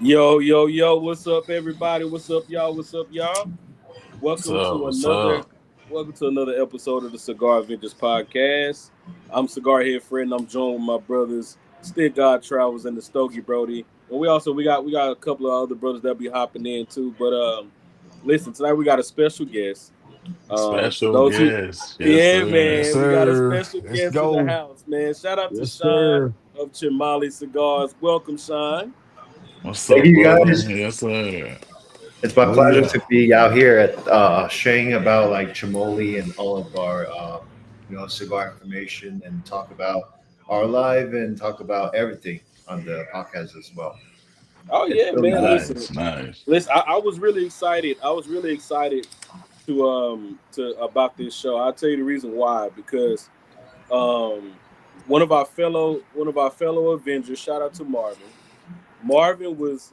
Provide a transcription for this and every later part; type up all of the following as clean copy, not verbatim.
Yo, yo, yo, what's up, everybody? What's up, y'all? What's up, y'all? What's Welcome up? to What's another up? welcome to another episode of the Cigar Avengers podcast. I'm Cigar Head Fred, and I'm joined with my brothers, Still God Travels and the Stogie Brody. And we got a couple of other brothers that'll be hopping in too. But listen, tonight we got a special guest. For Special those who guest. Yes, Yeah, sir. Yes, man, we got a sir. special Let's guest in the go. house, man. Shout out to Yes, Sean sir. of Chimolly Cigars. Welcome, Sean. What's Thank up, you brother? guys. Yes, sir. It's my Oh pleasure yeah. to be out here at sharing about like Chimolly and all of our cigar information and talk about our life and talk about everything on the podcast as well. Oh It's yeah, really man. good. Listen, Nice, nice. listen. I was really excited. I was really excited to about this show. I'll tell you the reason why. Because um one of our fellow Avengers. Shout out to Marvin. Marvin was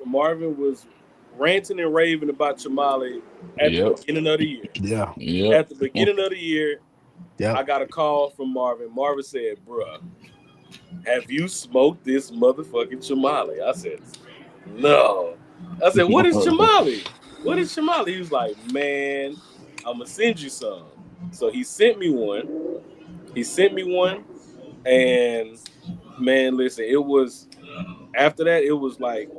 ranting and raving about Chamale at the Yep, beginning of the year. Yeah. yep. At the beginning of the year, Yep. I got a call from Marvin. Marvin said, "Bruh, have you smoked this motherfucking Chamale?" I said, "No." I said, "What is Chamale? What is Chamale?" He was like, "Man, I'm gonna send you some." So he sent me one. He sent me one, and man, listen, it was after that. It was like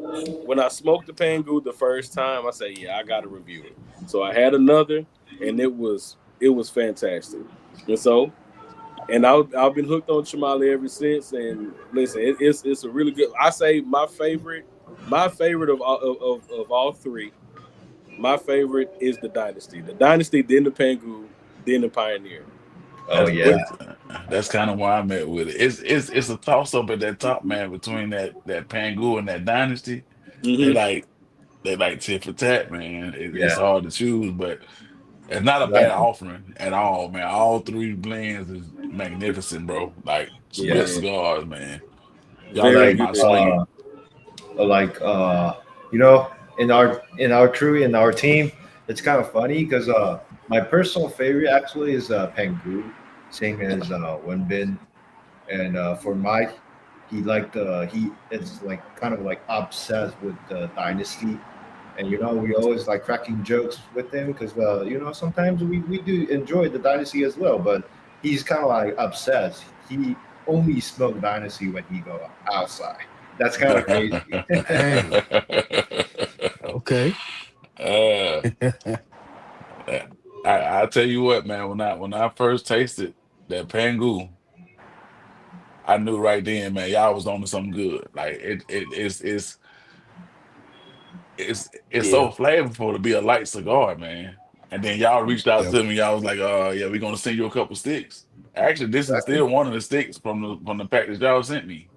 when I smoked the Pangu the first time. I said, "Yeah, I gotta review it." So I had another, and it was fantastic. And so I've been hooked on Chamale ever since. And listen, it's a really good. I say my favorite of all three. My favorite is the Dynasty. The Dynasty, then the Pangu, then the Pioneer. Oh That's What? yeah. that's kind of why I'm at with it. It's a toss up at that top, man, between that Pangu and that Dynasty. They Mm-hmm. like they like tit for tat, man. It's Yeah. hard to choose, but it's not a bad Exactly. offering at all, man. All three blends is magnificent, bro. Like some Yeah. good Man, cigars, man. Y'all very got Like my good. swinging. like you know, in our crew in our team, it's kind of funny because my personal favorite actually is Pengu, same as Wenbin. And for Mike, he is like kind of like obsessed with the dynasty, and we always like cracking jokes with him because sometimes we do enjoy the dynasty as well, but he's kind of like obsessed. He only smokes dynasty when he go outside. That's kind of crazy. Dang. Okay. uh, I tell you what, man. When I first tasted that Pangu, I knew right then, man, y'all was on to something good. Like it's Yeah. so flavorful to be a light cigar, man. And then y'all reached out Yep. to me. Y'all was like, yeah, we're gonna send you a couple sticks." Actually, this is Exactly. still one of the sticks from the package y'all sent me.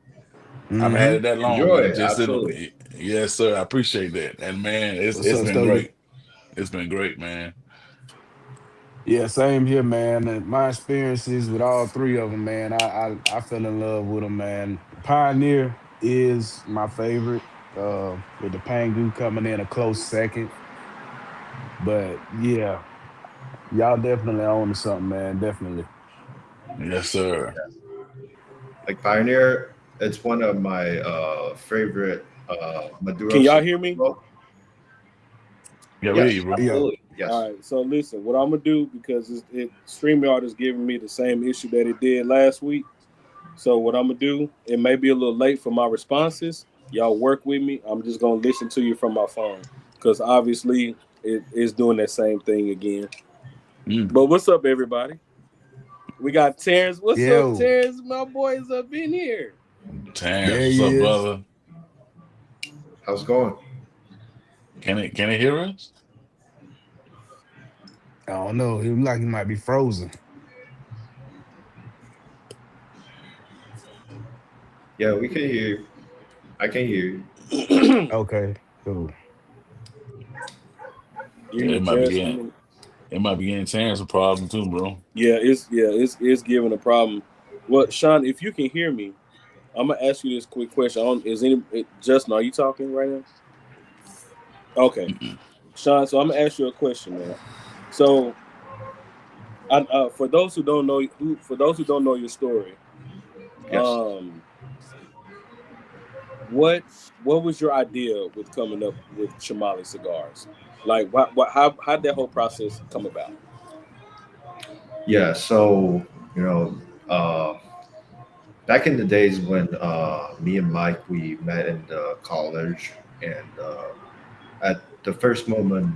I haven't had Mm-hmm. it that long, and Enjoy, it just absolutely. yes, sir. I appreciate that. And man, it's What's it's up, been Stogie? great. It's been great, man. Yeah, same here, man. And my experiences with all three of them, man, I fell in love with them, man. Pioneer is my favorite, with the Pangu coming in a close second. But yeah, y'all definitely own to something, man. Definitely. Yes, sir. Like Pioneer, it's one of my favorite Maduro Can y'all cigars hear as me? well. Yeah, we hear Yes, you, bro. Yeah. absolutely. All Yes. right. So listen, what I'm gonna do because StreamYard is giving me the same issue that it did last week. So what I'm gonna do, it may be a little late for my responses. Y'all work with me. I'm just gonna listen to you from my phone because obviously it is doing that same thing again. Mm. But what's up, everybody? We got Terrence. What's up, Yo, Terrence? My boys up in here. Terrence, there what's he up, is. brother? How's it going? Can it hear us? I don't know. He look like he might be frozen. Yeah, we can hear you. I can hear you. Okay, cool. Give Yeah, me just a minute. it might be getting Terrence a problem too, bro. It's giving a problem. Well, Sean, if you can hear me, I'm gonna ask you this quick question. Is Justin? Are you talking right now? Okay, Mm-mm. Sean. So I'm gonna ask you a question, man. So, for those who don't know, for those who don't know your story, Yes. um, what what was your idea with coming up with Chimolly cigars? Like, how'd that whole process come about? Yeah, so you know, back in the days when me and Mike we met in the college, and at the first moment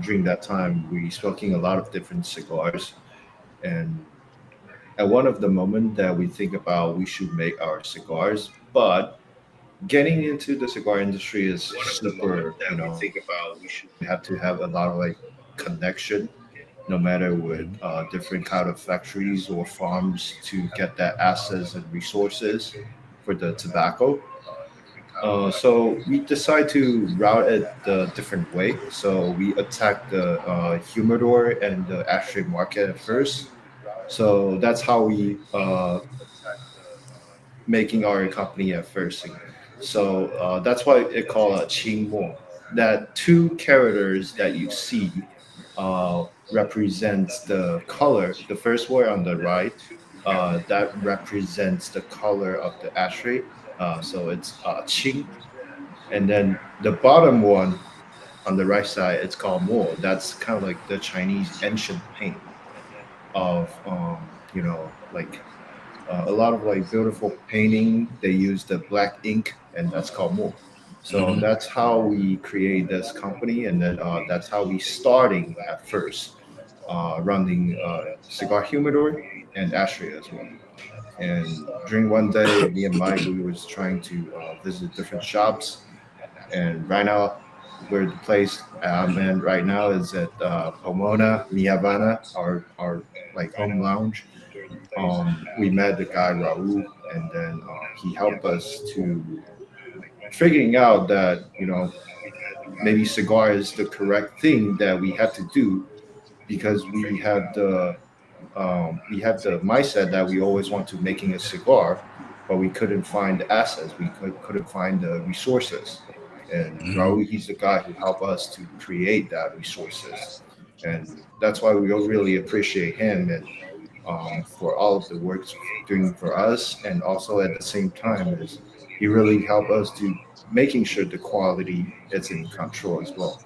during that time, we smoking a lot of different cigars, and at one of the moment that we think about we should make our cigars, but getting into the cigar industry is super, you have to have a lot of like connection, no matter with Mhm. different kind of factories or farms to get that assets and resources for the tobacco. So we decide to route it a different way. So we attack the humidor and the ashtray market at first. So that's how we making our company at first. So that's why it called a Qingmo. That two characters that you see represents the color. The first word on the right that represents the color of the ashtray. So it's Qing, and then the bottom one on the right side it's called Mo. That's kind of like the Chinese ancient paint of like a lot of like beautiful painting. They use the black ink, and that's called Mo. So Mhm. that's how we create this company, and then that's how we starting at first, running cigar humidor and ashtray as well. And during one day, me and Mike, we was trying to visit different shops, and right now, where the place I'm in right now is at Pomona, Mi Havana, our like home lounge. We met the guy Raul, and then he helped us to figuring out that maybe cigar is the correct thing that we have to do, because we have the mindset that we always want to making a cigar, but we couldn't find the assets, couldn't find the resources, and Mhm. Raul, he's the guy who helped us to create that resources, and that's why we really appreciate him, and for all of the works doing for us, and also at the same time is he really helped us to making sure the quality is in control as well,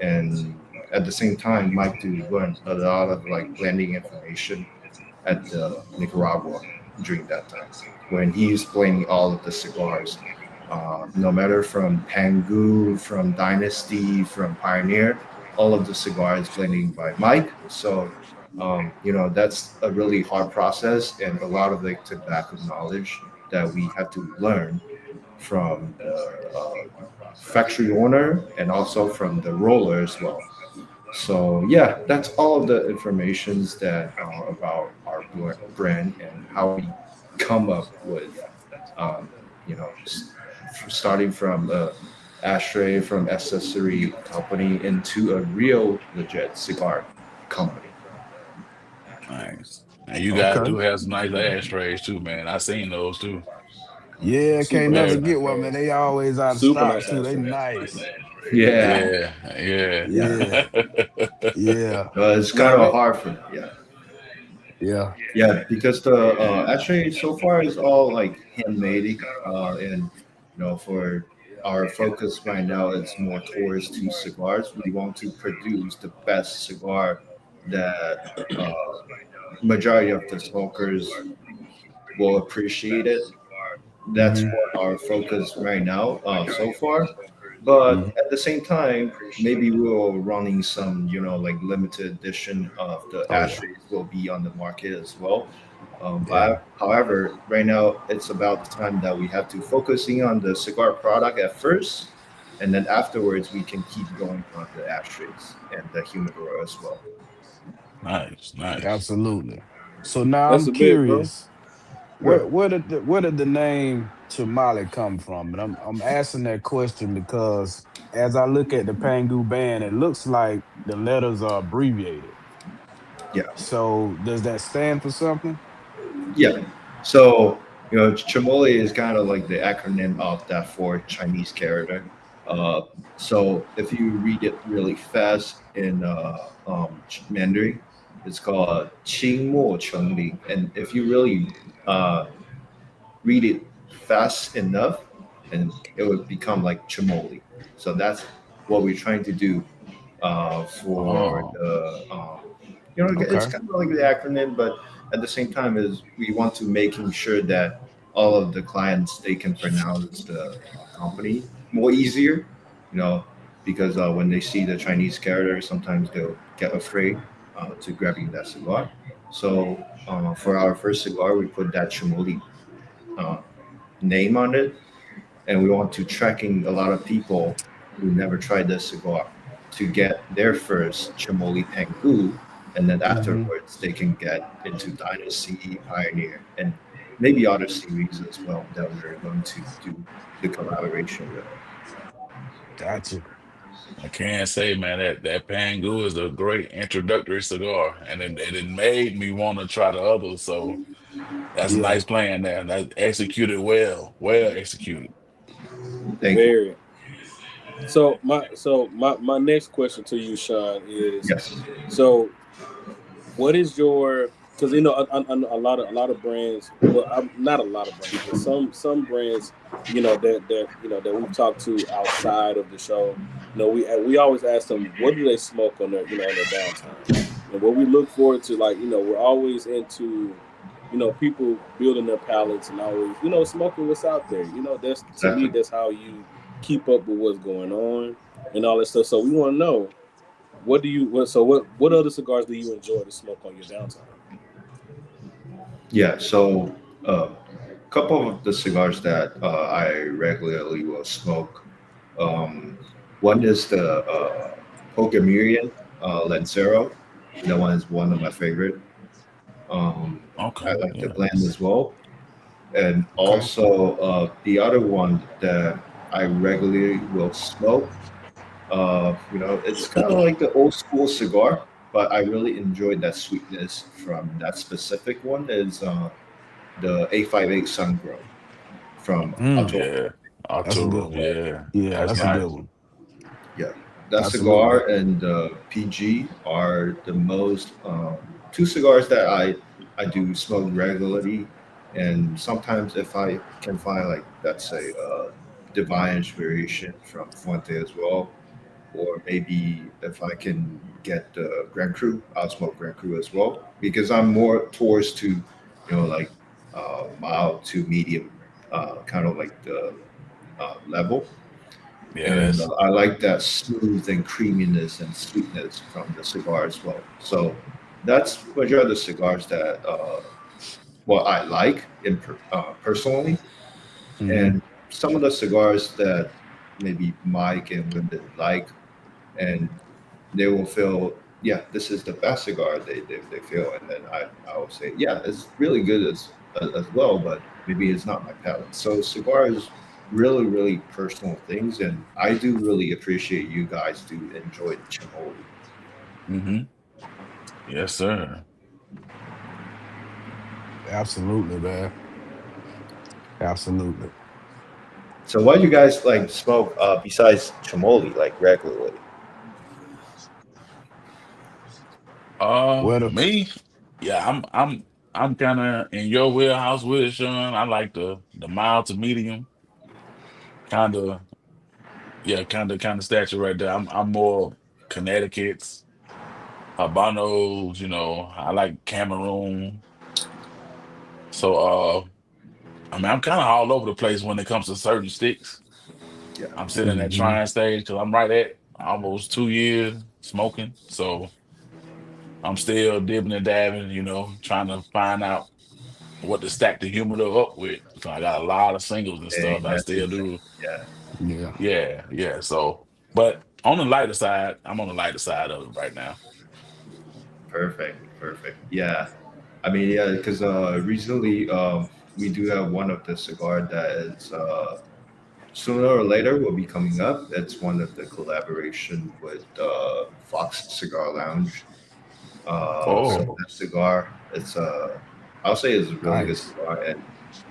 and at the same time Mike to learn a lot of like blending information at the Nicaragua during that time when he's blending all of the cigars, no matter from Pangu, from Dynasty, from Pioneer, all of the cigars blending by Mike. So, that's a really hard process and a lot of like tobacco knowledge that we have to learn from the factory owner and also from the roller as well. So yeah, that's all of the informations that about our brand and how we come up with, um, you know, s- starting from ashtray from accessory company into a real legit cigar company. Nice. And you guys Okay. do have some nice ashtrays too, man. I seen those too. Yeah, can't Super never nice Very get nice. one, man. ashtrays. They always out of Super stock nice too. They ashtrays. nice. Yeah, Yeah, yeah. yeah. Yeah, yeah, It's Now, kind of man, hard for yeah. yeah. Yeah, because the actually so far is all like handmade, and for our focus right now, it's more towards to cigars. We want to produce the best cigar that majority of the smokers will appreciate it. That's Hmm. what our focus right now so far. But Hmm. at the same time, maybe we'll running some like limited edition of the Oh yeah, ashtrays will be on the market as well. yeah. However, right now it's about the time that we have to focusing on the cigar product at first, and then afterwards we can keep going on the ashtrays and the humidor as well. Nice, nice. Absolutely. So now that's I'm a bit, bro. curious, Sure. where did the name Chimali come from? And I'm asking that question because as I look at the Pangu band, it looks like the letters are abbreviated. Yeah. So does that stand for something? Yeah. So, Chimolly is kind of like the acronym of that for Chinese character. Uh, so if you read it really fast in Mandarin, it's called Qing Mo Cheng Ling. And if you really uh, read it fast enough, and it would become like Chimolly. So that's what we're trying to do for Oh, the it's Okay. kind of like the acronym, but at the same time is we want to making sure that all of the clients they can pronounce the company more easier, you know, because when they see the Chinese characters, sometimes they'll get afraid to grabbing that cigar. So for our first cigar, we put that Chimoli uh, name on it, and we want to tracking a lot of people who never tried this cigar to get their first Chimoli Pengu, and then Hmm. afterwards they can get into Dynasty, Pioneer, and maybe other series as well that we're going to do the collaboration with. Gotcha. I can't say, man, that Pangu is a great introductory cigar, and it made me want to try the others. So that's a Yeah. nice plan there. That executed well executed. Thank you. Very. So my next question to you, Sean, is Yes, so what is your, because a lot of brands, well, not a lot of brands, but some brands, that we've talked to outside of the show, we always ask them what do they smoke on their downtime, and what we look forward to, we're always into people building their palettes and always smoking what's out there. That's, to me, exactly. that's how you keep up with what's going on and all that stuff. So we want to know, what other cigars do you enjoy to smoke on your downtime? Yeah, so a couple of the cigars that I regularly will smoke. Um, One is the Pocamerian Lancero. That one is one of my favorite. I Okay, like the yeah. blend as well. And Okay. also the other one that I regularly will smoke. It's kind of like the old school cigar, but I really enjoyed that sweetness from that specific one. Is the 858 Sun Grown from Mm. Auto. Yeah. That's a good Arturo, one. yeah. Yeah, That's that's a good nice. one. Yeah, that Absolutely. cigar and PG are the most two cigars that I do smoke regularly, and sometimes if I can find like let's say divine inspiration from Fuente as well, or maybe if I can get Grand Cru, I'll smoke Grand Cru as well because I'm more towards to like mild to medium kind of like the level, Yeah, and that's I like that smooth and creaminess and sweetness from the cigar as well. So that's majority of the cigars that what I like personally, Hmm. and some of the cigars that maybe Mike and women like, and they will feel, yeah, this is the best cigar they feel, and then I will say, yeah, it's really good as well, but maybe it's not my palate. So cigars really personal things, and I do really appreciate you guys do enjoy the Chimoli. mm-hmm. Yes, sir. Absolutely, man. Absolutely. So what do you guys like smoke besides Chimoli, like regularly? Well, Me, yeah, I'm kind of in your wheelhouse with it, Sean. I like the mild to medium, kind of, yeah, kind of stature right there. I'm more Connecticut's, Habanos, I like Cameroon. So I mean, I'm kind of all over the place when it comes to certain sticks. Yeah, I'm sitting at hmm, trying stage because I'm right at almost 2 years smoking. So I'm still dipping and dabbing, trying to find out what to stack the humidor up with. So I got a lot of singles and stuff. and I that's still insane. do. Yeah, yeah, Yeah, yeah. So, but on the lighter side, I'm on the lighter side of it right now. perfect. Yeah, I mean, yeah, because recently we do have one of the cigar that is sooner or later will be coming up. It's one of the collaboration with Fox Cigar Lounge. So Oh, okay, that cigar, I'll say it's a really good nice. cigar. And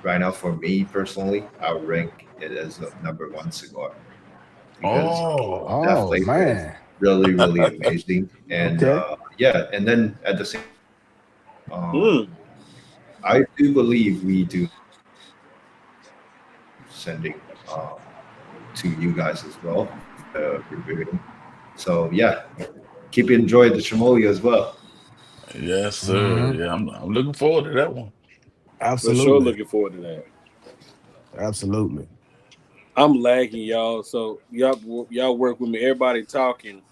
right now, for me personally, I would rank it as a number one cigar because oh, that Oh flavor is man. really amazing. And Okay. yeah, and then at the same Hmm. I do believe we do sending uh, to you guys as well for the reviewing. So yeah, keep enjoying the Chimolly as well. Yes, sir. Hmm. Yeah, I'm looking forward to that one. For sure, Absolutely. looking forward to that. Absolutely. I'm lagging, y'all. So y'all work with me. Everybody talking,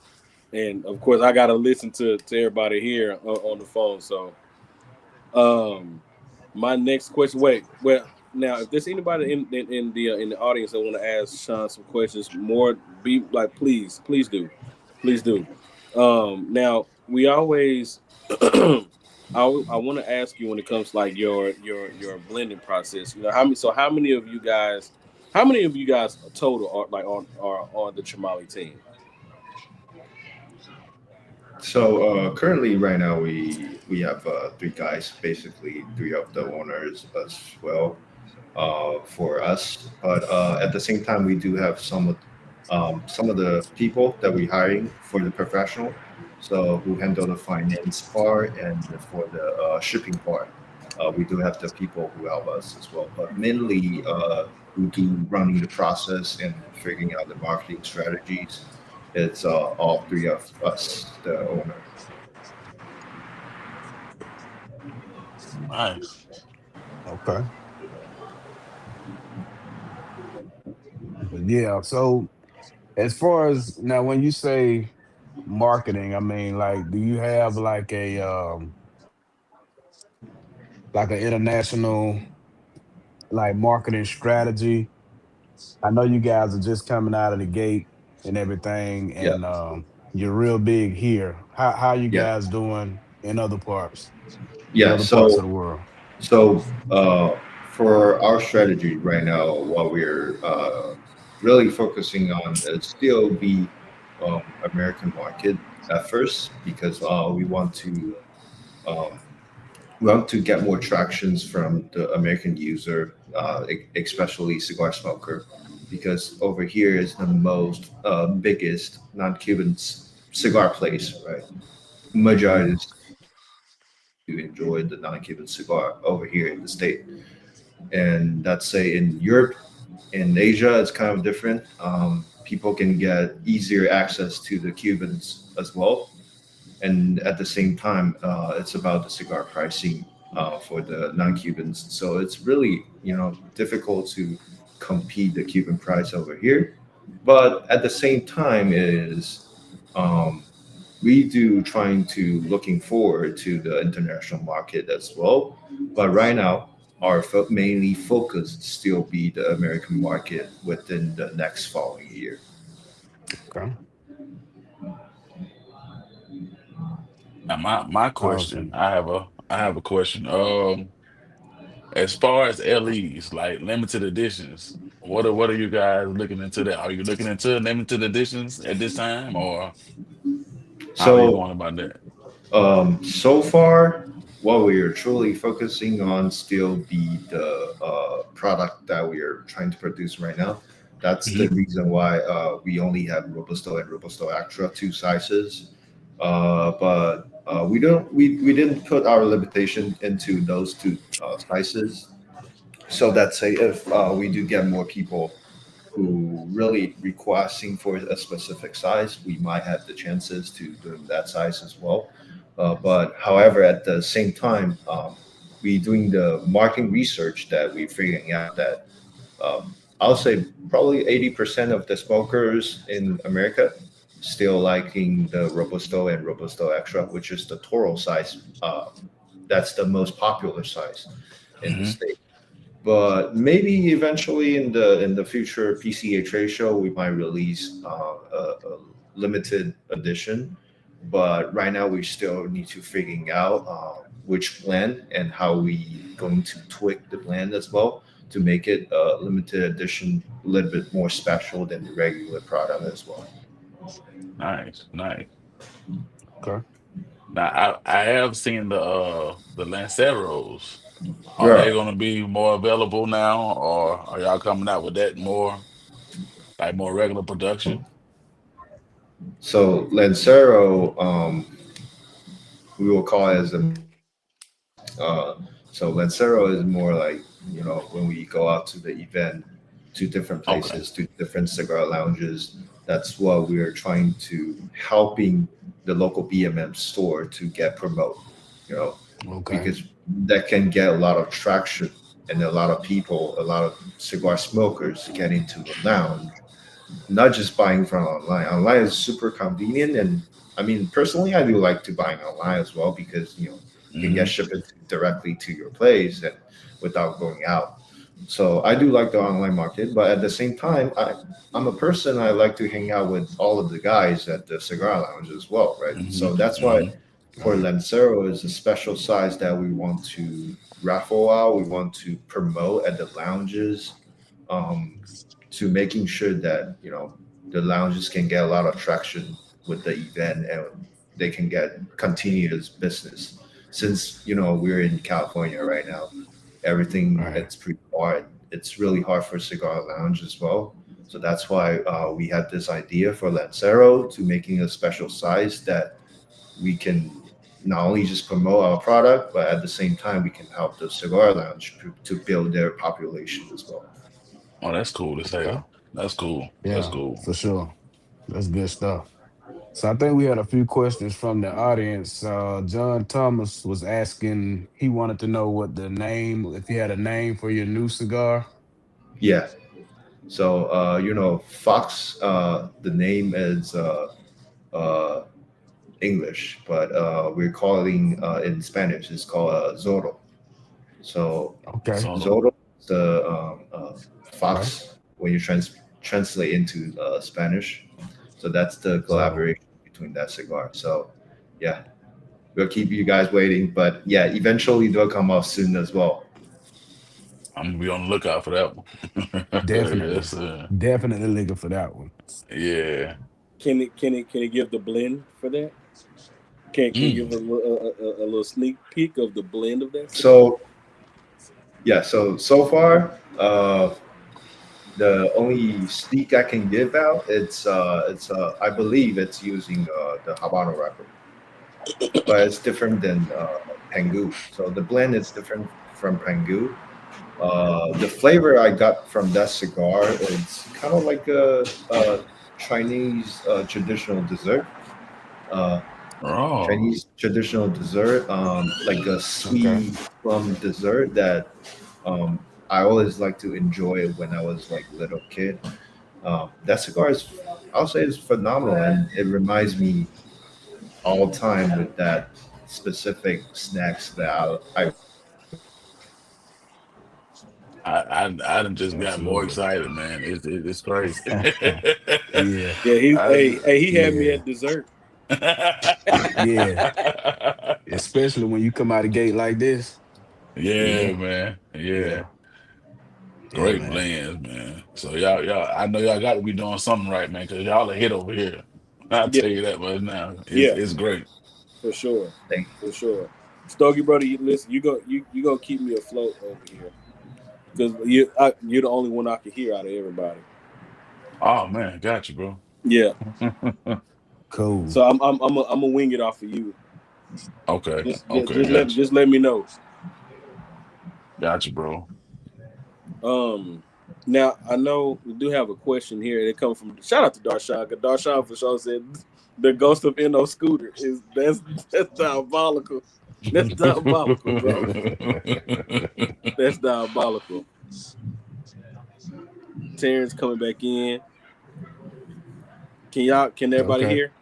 and of course, I gotta listen to everybody here on the phone. So, um, my next question. Wait, well, now if there's anybody in the audience that want to ask Sean some questions, more be like, please do, please do. Now we always. I want to ask you when it comes to like your blending process. You know how many? So how many of you guys total are like are on the Chimali team? So currently, right now, we have three guys, basically three of the owners as well for us. But at the same time, we do have some of the people that we're hiring for the professional, so who handle the finance part and for the shipping part. We do have the people who help us as well, but mainly who do running the process and figuring out the marketing strategies. It's all three of us, the owner. Nice. Okay. But yeah, so as far as now, when you say marketing, I mean, like, do you have like an international like marketing strategy? I know you guys are just coming out of the gate and everything, Yeah, and you're real big here. How you yeah, guys doing in yeah. other parts of So the world? So, for our strategy right now, what we're really focusing on is still be American market at first because um, we want to get more tractions from the American user, especially cigar smoker, because over here is the most biggest non-Cuban cigar place, right? Hmm. Majority to enjoy the non-Cuban cigar over here in the state. And that's say in Europe, in Asia, it's kind of different. People can get easier access to the Cubans as well, and at the same time, it's about the cigar pricing for the non-Cubans. So it's really difficult to compete the Cuban price over here, but at the same time is um, we do trying to looking forward to the international market as well. But right now, our mainly focus still be the American market within the next following year. Okay. Now my question, Awesome. I have a question. As far as LEs, like limited editions, what are you guys looking into that? Are you looking into limited editions at this time, or how are you So going about that? so far, what we are truly focusing on still be the product that we are trying to produce right now. That's the Hmm. reason why we only have Robusto and Robusto Extra, two sizes. But we didn't put our limitation into those two sizes. So that say if we do get more people who really requesting for a specific size, we might have the chances to doing that size as well. But however, at the same time, we doing the marketing research that we figuring out that I'll say probably 80% of the smokers in America still liking the Robusto and Robusto Extra, which is the Toro size. That's the most popular size in the Hmm. state. But maybe eventually in the future PCA trade show, we might release a limited edition. But right now, we still need to figuring out which blend and how we going to tweak the blend as well to make it a limited edition, a little bit more special than the regular product as well. Nice, nice. Okay. Now I have seen the Lanceros. Are they Yeah. going to be more available now, or are y'all coming out with that more like more regular production? So Lancero, we will call it as a Uh, so Lancero is more like when we go out to the event to different Okay. places, to different cigar lounges. That's what we're trying to helping the local BMM store to get promote, you know, Okay. because that can get a lot of traction and a lot of people, a lot of cigar smokers get into the lounge, not just buying from online. Online is super convenient, and I mean, personally, I do like to buying online as well because you can get Hmm. shipped directly to your place and without going out. So I do like the online market, but at the same time, I'm a person I like to hang out with all of the guys at the cigar lounge as well, right? Hmm. So that's why Hmm. for Lancero is a special size that we want to raffle out. We want to promote at the lounges, um, to making sure that the lounges can get a lot of traction with the event and they can get continuous business. Since we're in California right now, everything Right. it's pretty hard. It's really hard for cigar lounge as well. So that's why we had this idea for Lancero to making a special size that we can not only just promote our product, but at the same time we can help the cigar lounge to build their population as well. Oh, that's cool as Okay. hell. That's cool. That's Yeah, cool. for sure. That's good stuff. So I think we had a few questions from the audience. John Thomas was asking, he wanted to know what the name, if you had a name for your new cigar. Yeah. So Fox. The name is uh, English, but we're calling in Spanish. It's called Zorro. So Okay. So, Zorro is the Right. fox when you translate into Spanish. So that's the Zoro. collaboration between that cigar. So yeah, we'll keep you guys waiting, but yeah, eventually they'll come out soon as well. I'm gonna be on the lookout for that one. Definitely. Yes, sir. Definitely looking for that one. Yeah. Can it give the blend for that? Can give Mm. a little sneak peek of the blend of that cigar? So yeah, so far, the only sneak I can give out, it's I believe it's using the Habano wrapper, but it's different than Pangu. So the blend is different from Pangu. The flavor I got from that cigar is kind of like a Chinese traditional dessert. Uh, Oh. Chinese traditional dessert, like a Okay. sweet plum dessert that um, I always like to enjoy when I was like little kid. That cigar is, I'll say, is phenomenal, and it reminds me all time with that specific snacks that I really enjoy. I done just got more Absolutely. excited, man. It's crazy. Yeah. Yeah, he I hey just, hey he had me Yeah. at dessert. Yeah. Especially when you come out of gate like this. yeah, Yeah. man. Yeah. Yeah. Yeah, Great man. blends, man. So y'all, I know y'all got to be doing something right, man, because y'all are hit over here. I'll Yeah, tell you that right now. It's yeah, it's great. for sure, Thank for sure. Stogie brother, you listen. You gonna keep me afloat over here because you're the only one I can hear out of everybody. Oh man, got you, bro. Yeah, Cool. so I'm gonna wing it off of you. Okay, Just just, okay, just let got you, just let me know. got you, bro. Um, Now I know we do have a question here. It comes from shout out to Darshawn. 'Cause Darshawn for sure said the ghost of No Scooter is that's diabolical. That's diabolical, bro. That's diabolical. Terrence coming back in. Can everybody Okay. hear?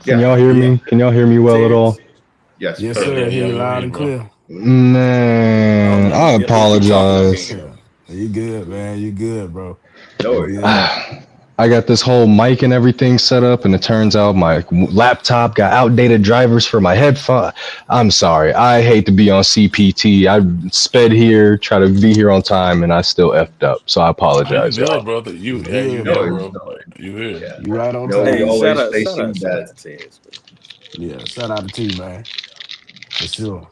Can Yeah, y'all hear Yeah. me? Can y'all hear me well at all? Terrence? yes, Yes, yeah, sir. yeah, perfect. Hear yeah. you We hear loud you, and bro. clear. Oh Man, no, I he'll keep talking. We can't apologize. hear him. You good, man. You good, bro. No You worries. good. I got this whole mic and everything set up, and it turns out my laptop got outdated drivers for my headphone. I'm sorry. I hate to be on CPT. I sped here, try to be here on time, and I still effed up. So I Oh, you apologize, good, y'all. brother? You You good, No here, bro. worries. bro? No worries. You here? Yeah. You right on No, we Hey, time. always shout facing out to that. Terrence, man. Yeah. Shout out to T, man. For sure.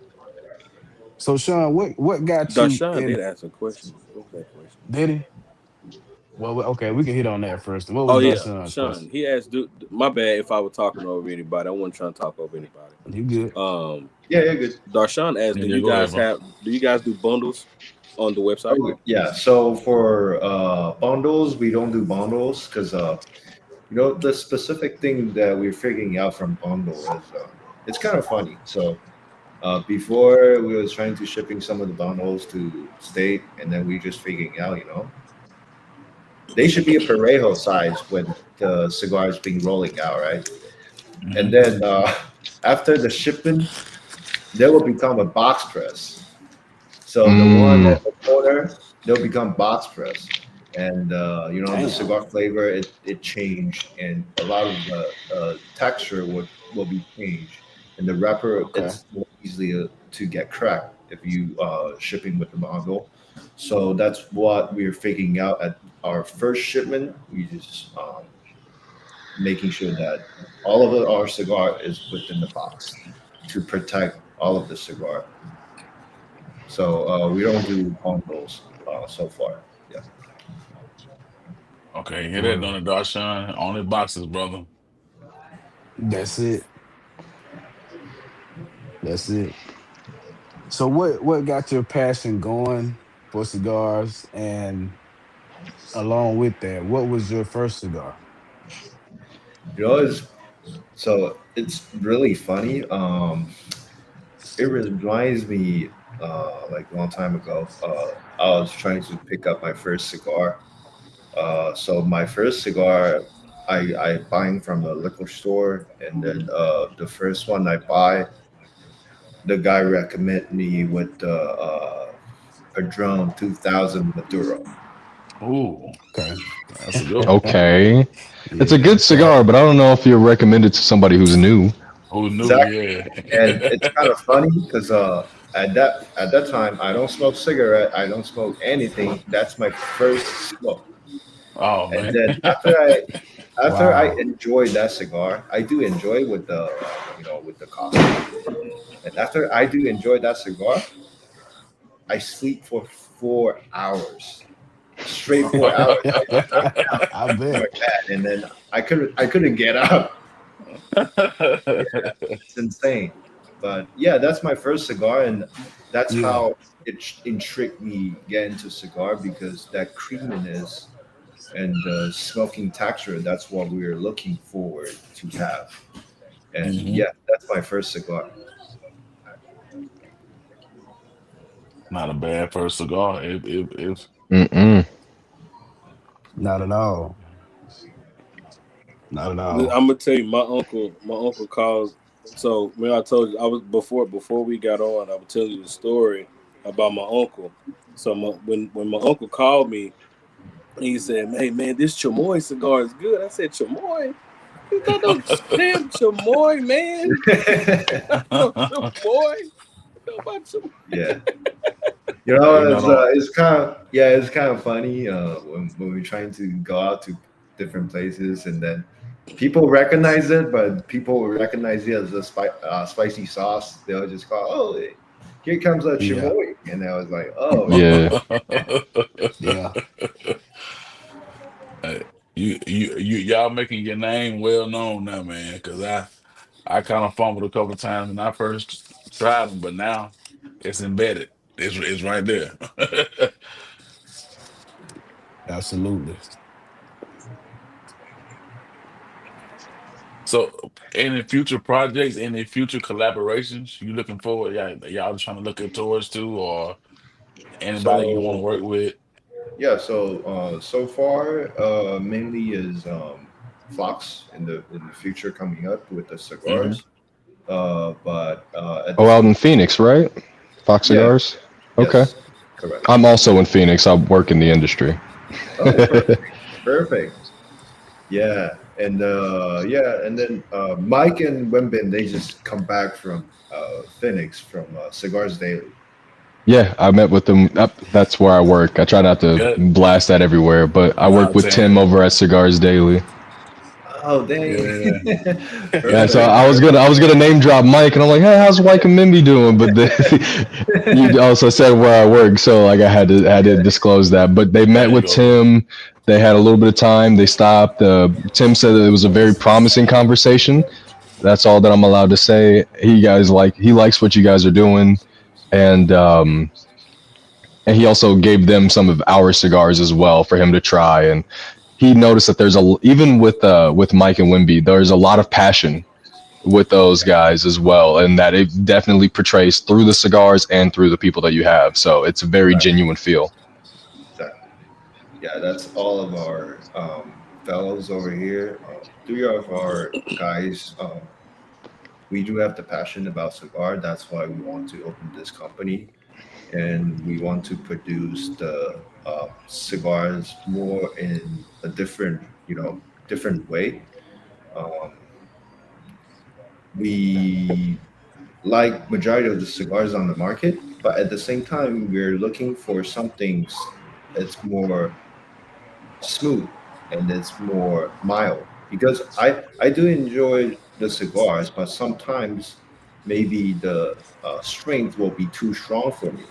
So Sean, what got you Darshawn in did ask a question. What was that question? did he? Well, okay, we can hit on that first. What was Oh yeah, Darshawn's Sean. question? He asked. My bad if I was talking over anybody. I wasn't trying to talk over anybody. You good. Um, Yeah, yeah, good. Darshawn asked, Yeah, yeah. Go ahead, bro. Do you guys do bundles? on the website? Oh, yeah. So for bundles, we don't do bundles because the specific thing that we're figuring out from bundle is it's kind of funny. So before we was trying to shipping some of the bundles to state, and then we just figuring out, they should be a parejo size when the cigar is being rolling out, right? And Hmm. then after the shipment, they will become a box press. So the one Mm, at the corner, they'll become box press, and the Damn. cigar flavor it changed, and a lot of the texture will be changed, and the wrapper Okay. it's more easily to get cracked if you shipping with the model. So that's what we're figuring out at our first shipment. We just making sure that all of our cigar is within the box to protect all of the cigar. So we don't do bundles so far. Yeah. Okay, hear that, Word. Donnie Darshan? Only boxes, brother. That's it. That's it. So what got your passion going for cigars? And along with that, what was your first cigar? It's so it's really funny. It reminds me like a long time ago. I was trying to pick up my first cigar. So my first cigar, I buying from a liquor store, and then the first one I buy, the guy recommended me with the Padron 2000 Maduro. Ooh, Okay. that's a good one. okay. It's a Yeah, good cigar, but I don't know if you recommend it to somebody who's new. Who knew? Exactly. Yeah. And it's kind of funny because at that time I don't smoke cigarette, I don't smoke anything. That's my first smoke. Oh And man. then after I wow. enjoy that cigar, I do enjoy with the with the coffee. And after I do enjoy that cigar, I sleep for 4 hours, straight 4 hours. I'm down I on my bet. bed, and then I couldn't get up. It's insane. But yeah, that's my first cigar, and that's Yeah, how it intrigued me get into cigar because that creaminess and the smoking texture. That's what we are looking forward to have. And Hmm. yeah, that's my first cigar. Not a bad first cigar. If Mm-mm. not at all. Not at all. I'm gonna tell you, my uncle calls. So, man, I told you I was before we got on. I would tell you the story about my uncle. So, when my uncle called me, he said, "Hey, man, this Chamoy cigar is good." I said, "Chamoy? You got no damn Chamoy, man? No Chamoy? No about Chamoy." Yeah, you not on. it's kind of funny when we're trying to go out to different places, and then people recognize it, but people will recognize it as a spicy sauce. They'll just call, "Oh, here comes a Yeah, chamoy," and I was like, "Oh, Yeah. yeah. Hey, y'all making your name well known now, man. Because I kind of fumbled a couple times when I first tried them, but now it's embedded. It's right there. Absolutely. So, any future projects, any future collaborations you looking forward? Y'all trying to look at towards too, or anybody you want to so work with? yeah, so far mainly is Fox in the future coming up with the Hmm. cigars, but at the Oh, out same in Phoenix, right? Fox yeah, Cigars. Okay. yes, correct. I'm also in Phoenix. I work in the industry. Oh, perfect, perfect. Yeah, and then Mike and Wembin they just come back from Phoenix from Cigars Daily. Yeah, I met with them. That's where I work. I try not to Yeah, blast that everywhere, but I nah, work I'm with Tim saying, over at Cigars Daily. Oh, dang! yeah. Yeah, so Perfect, I was gonna name drop Mike, and I'm like, hey, how's Mike and Mimby doing? But then you perfect. also said where I work, so like I had to Yeah, disclose that. But they There met you with go. Tim. They had a little bit of time. They stopped. Tim said that it was a very promising conversation. That's all that I'm allowed to say. He likes what you guys are doing, and and he also gave them some of our cigars as well for him to try. And he noticed that there's a even with Mike and Wimby, there's a lot of passion with those guys as well, and that it definitely portrays through the cigars and through the people that you have. So it's a very Right. genuine feel. Exactly. Yeah, that's all of our fellows over here. Three of our guys, we do have the passion about cigar. That's why we want to open this company, and we want to produce the cigars more in a different, different way. Um, we like majority of the cigars on the market, but at the same time, we're looking for something that's more smooth and it's more mild because I do enjoy the cigars, but sometimes maybe the strength will be too strong for me.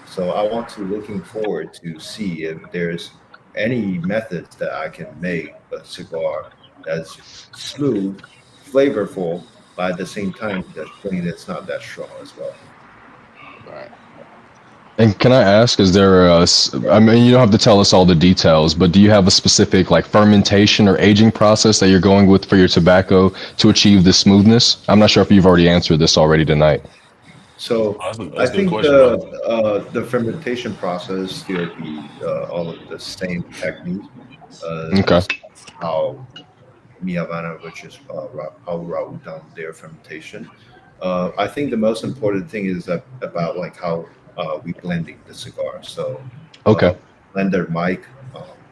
So I want to looking forward to see if there's any methods that I can make a cigar that's smooth, flavorful, but at the same time the strength that's not that strong as well. Right. And can I ask, is there I mean, you don't have to tell us all the details, but do you have a specific like fermentation or aging process that you're going with for your tobacco to achieve this smoothness? I'm not sure if you've already answered this already tonight. So That's I a good think question, brother. the fermentation process still be all of the same technique Okay. as how Mi Havana, which is how Raul done their fermentation. I think the most important thing is that about like how we blending the cigar. So Okay. blender Mike,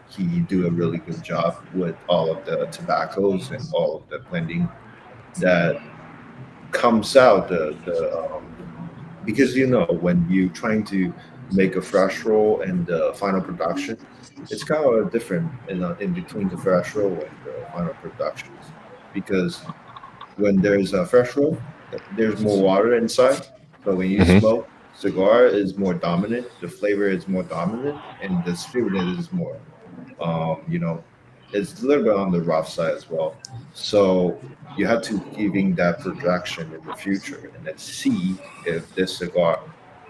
he do a really good job with all of the tobaccos and all of the blending that comes out because when you trying to make a fresh roll and the final production, it's kind of different in between the fresh roll and the final productions because when there's a fresh roll, there's more water inside. So when you Hmm. smoke, cigar is more dominant, the flavor is more dominant, and the sweetness is more you know, it's a little bit on the rough side as well. So you have to giving that projection in the future and then see if this cigar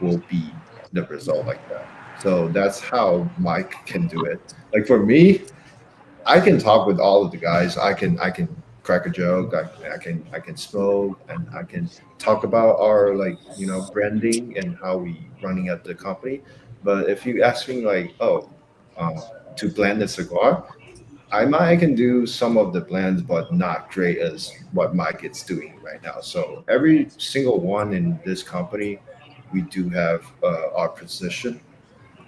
will be the result like that. So that's how Mike can do it. Like for me, I can talk with all of the guys. I can crack a joke. I can smoke and I can talk about our branding and how we running at the company. But if you ask me like, oh, to blend a cigar, I can do some of the blends, but not great as what Mike is doing right now. So every single one in this company, we do have our position,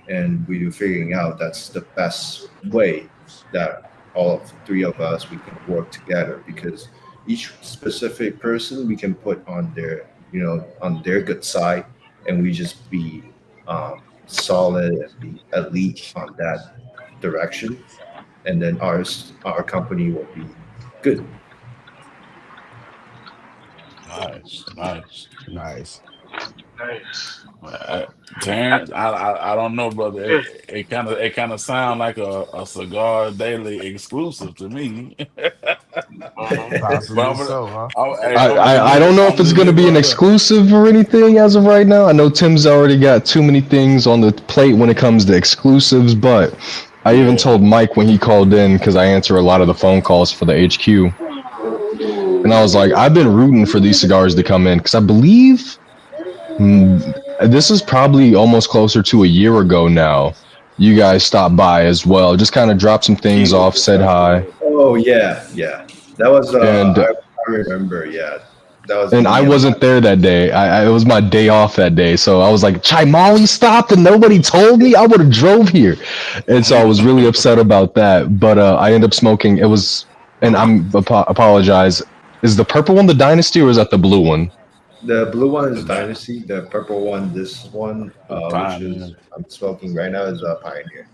and we are figuring out that's the best way that all of three of us we can work together because each specific person we can put on their good side, and we just be solid and be elite on that direction, and then our company will be good. Nice, nice. Nice. Uh, Terrence, I don't know, brother. It kind of sound like a cigar daily exclusive to me. But Possibly so, huh? hey, I don't know if I'm it's going to legit be an right there. exclusive or anything as of right now. I know Tim's already got too many things on the plate when it comes to exclusives, but I even Yeah, told Mike when he called in because I answer a lot of the phone calls for the HQ, and I was like, I've been rooting for these cigars to come in because I believe this is probably almost closer to a year ago now. You guys stopped by as well, just kind of dropped some things Kilo off, just said got hi, there. Oh yeah, yeah. That was and I remember. Yeah, that was And I me and wasn't there that day. It was my day off that day, so I was like, Chimolly stopped and nobody told me. I would have drove here, and so I was really upset about that. But I ended up smoking. It was, and apologize. Is the purple one the Dynasty or is that the blue one? the blue one the is Dynasty. The purple one, this one, which is pioneer. I'm smoking right now, is Pioneer.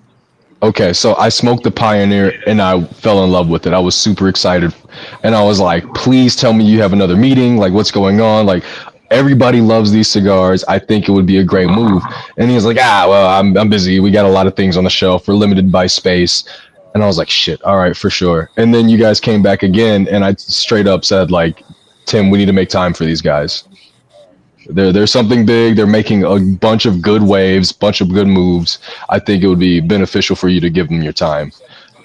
Okay, so I smoked the Pioneer and I fell in love with it. I was super excited, and I was like, "Please tell me you have another meeting. Like, what's going on? Like, everybody loves these cigars. I think it would be a great move." And he was like, "Ah, well, I'm busy. We got a lot of things on the shelf. We're limited by space." And I was like, "Shit, all right, for sure." And then you guys came back again, and I straight up said, like, "Tim, we need to make time for these guys." There's something big. They're making a bunch of good waves, bunch of good moves. I think it would be beneficial for you to give them your time.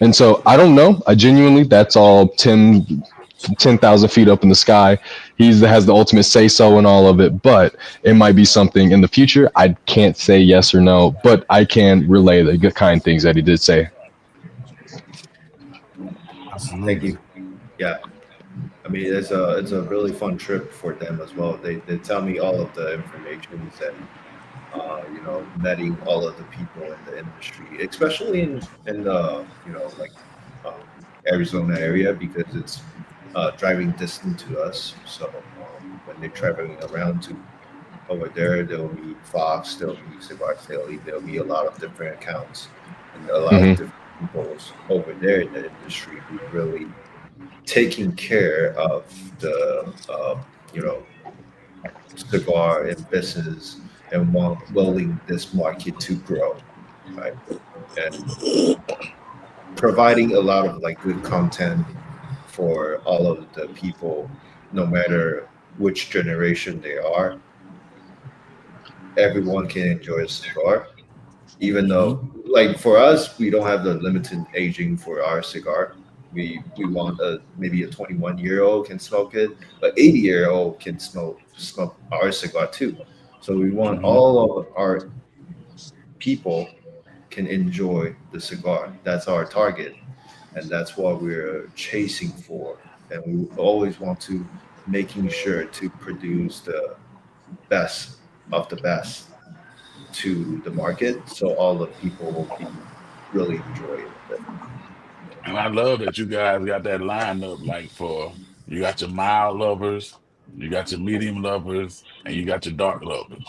And so I don't know. I genuinely, that's all 10,000 feet up in the sky. Has the ultimate say so in all of it, but it might be something in the future. I can't say yes or no, but I can relay the good kind things that he did say. Thank Absolutely. you. Yeah, I mean it's a really fun trip for them as well. They tell me all of the information and netting all of the people in the industry, especially in the like um, Arizona area because it's driving distance to us. So when they're traveling around to over there, they'll meet Fox, they'll meet Cigar Sally, there'll be a lot of different accounts and a lot of Hmm. different people over there in the industry who really taking care of the cigar and business and willing this market to grow, right? And providing a lot of like good content for all of the people, no matter which generation they are. Everyone can enjoy a cigar, even Hmm. though, like for us, we don't have the limited aging for our cigar. We want maybe a 21-year-old can smoke it, but 80-year-old can smoke our cigar too. So we want Hmm. all of our people can enjoy the cigar. That's our target, and that's what we're chasing for. And we always want to making sure to produce the best of the best to the market, so all the people will be really enjoying it. And I love that you guys got that lineup. Like for you got your mild lovers, you got your medium lovers, and you got your dark lovers.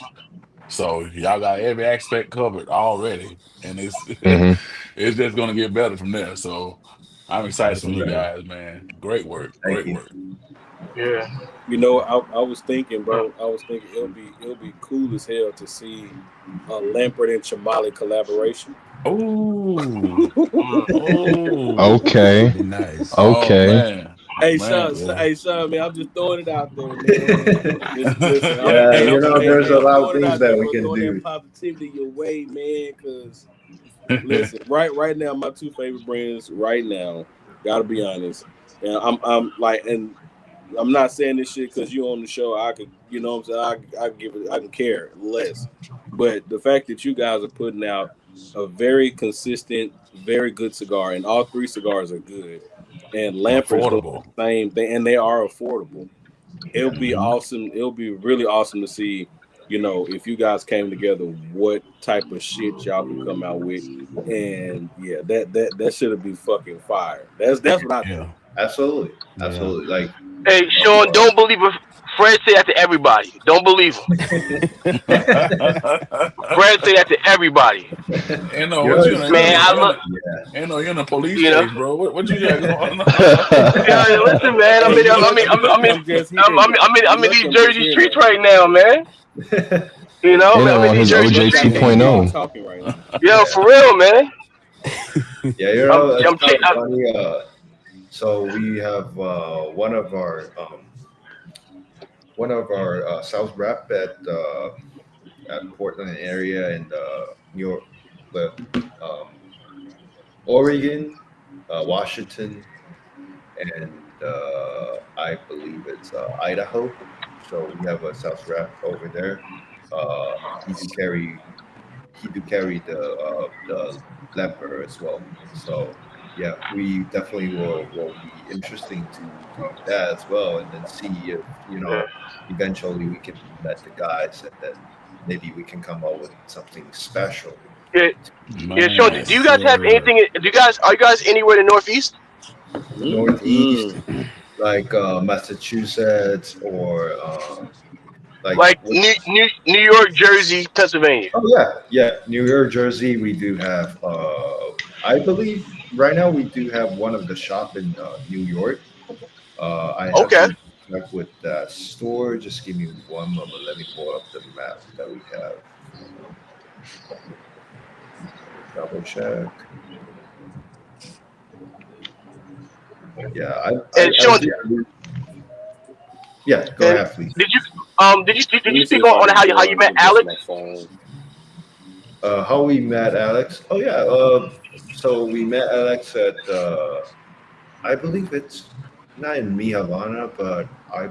So y'all got every aspect covered already, and it's Hmm. it's just gonna get better from there. So I'm excited for you Right. Absolutely. guys, man. Great work, Thank great you. work. Yeah. I was thinking, bro. I was thinking it'll be cool as hell to see a Lampert and Chimolly collaboration. Oh, Mm. oh, That'd Okay. be nice. oh Okay. man, Hey, man. Hey, Sean, man, I'm just throwing it out there, man. Listen, Yeah, hey, there's a I'm lot of throwing it things out there, that we bro. can Throwing that do. positivity your way, man. Cause listen, right now, my two favorite brands right now, gotta be honest. And I'm like, and I'm not saying this shit because you on the show. I could, you know what I'm saying? I give it, I can care less. But the fact that you guys are putting out a very consistent, very good cigar, and all three cigars are good, and Lampert's doing Affordable. the same thing, and they are affordable. It'll Yeah, be Hmm. awesome. It'll be really awesome to see, if you guys came together, what type of shit y'all could come out with. And yeah, that should be fucking fire. That's what I think. Yeah. absolutely, Yeah. absolutely. Like, Hey, Sean, don't believe what Fred say that to everybody. Don't believe him. Fred say that to everybody. You know what it's Man, funny. I look, Yeah, you're in a police you know. chase, bro. What you got going on? Yeah, listen, man. Hey, he I'm in these lucky I'm just Jersey hearing streets that. right now, man. You know, And I'm in on these his Jersey He OJ lucky I streets. can't hear y'all 2.0. talking right now. Yo, yeah, for real, man. yeah. It's I'm, kind of I'm funny. So we have one of our sales rep at Portland area and New York, but um, Oregon, Washington, and I believe it's Idaho. So we have a sales rep over there. He do carry the leper as well. So yeah, we definitely will be interesting to do that as well, and then see if yeah. eventually we can met the guys, and then maybe we can come up with something special. Yeah, yeah, Sean. Do Man. you Yes, guys have sir. anything? Do you guys are you guys anywhere in the Northeast? Northeast, Mm-mm. like Massachusetts, or like Like what? New York, Jersey, Pennsylvania. Oh yeah, yeah. New York, Jersey. We do have. I believe right now we do have one of the shop in New York. I have Okay. to check with that store. Just give me one moment. Let me pull up the map that we have. Double check. Yeah, And I Sean, do. Yeah, go and ahead, please. did you? Did Let you me see speak if I on can how you go met and adjust Alex? my phone. How we met Alex? Oh yeah. So we met Alex at I believe it's not in Mi Havana, but I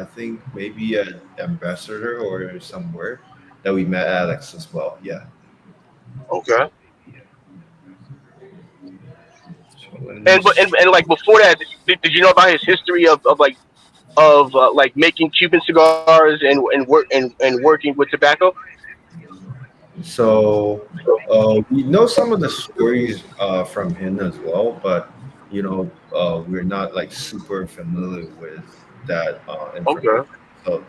think maybe at Ambassador or somewhere that we met Alex as well. Yeah. Okay. So let me. And like before that, did you know about his history of like making Cuban cigars and working with tobacco? So we know some of the stories from him as well, but we're not like super familiar with that information. Okay. So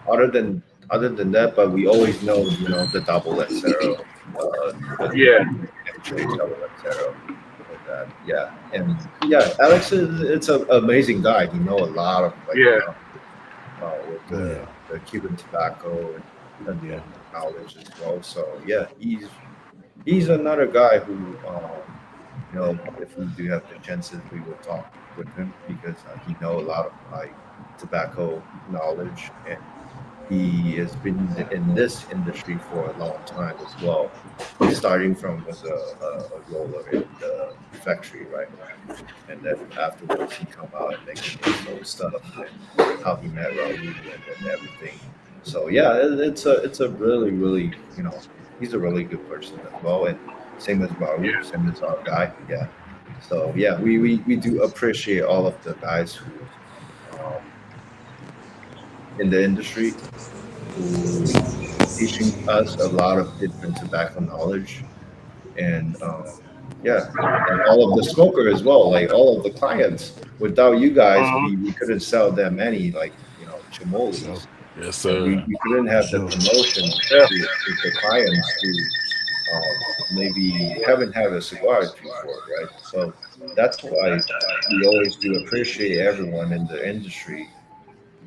other than that, but we always know the double Lancero, the Yeah. entry double Lancero for that. Yeah, and yeah, Alex is it's an amazing guy. He know a lot of like Yeah. with Oh yeah. the Cuban tobacco and Yeah. knowledge as well. So yeah, he's another guy who if we do have the chances, we will talk with him because he know a lot of like tobacco knowledge and he has been in this industry for a long time as well. Starting from as a roller in the factory, right? And then afterwards he come out and making his own stuff and how he met Raul and then everything. So yeah, it's a really really he's a really good person as well, and same as Raul, Yeah. same as our guy. Yeah. So yeah, we do appreciate all of the guys who um, in the industry who teaching us a lot of different tobacco knowledge and yeah, and all of the smoker as well, like all of the clients. Without you guys, Mhm. we couldn't sell that many like For sure. chimolis, Yes, and sir. we couldn't For have the sure. promotion Yeah. to the clients who maybe haven't had a cigar before, right? So that's why we always do appreciate everyone in the industry.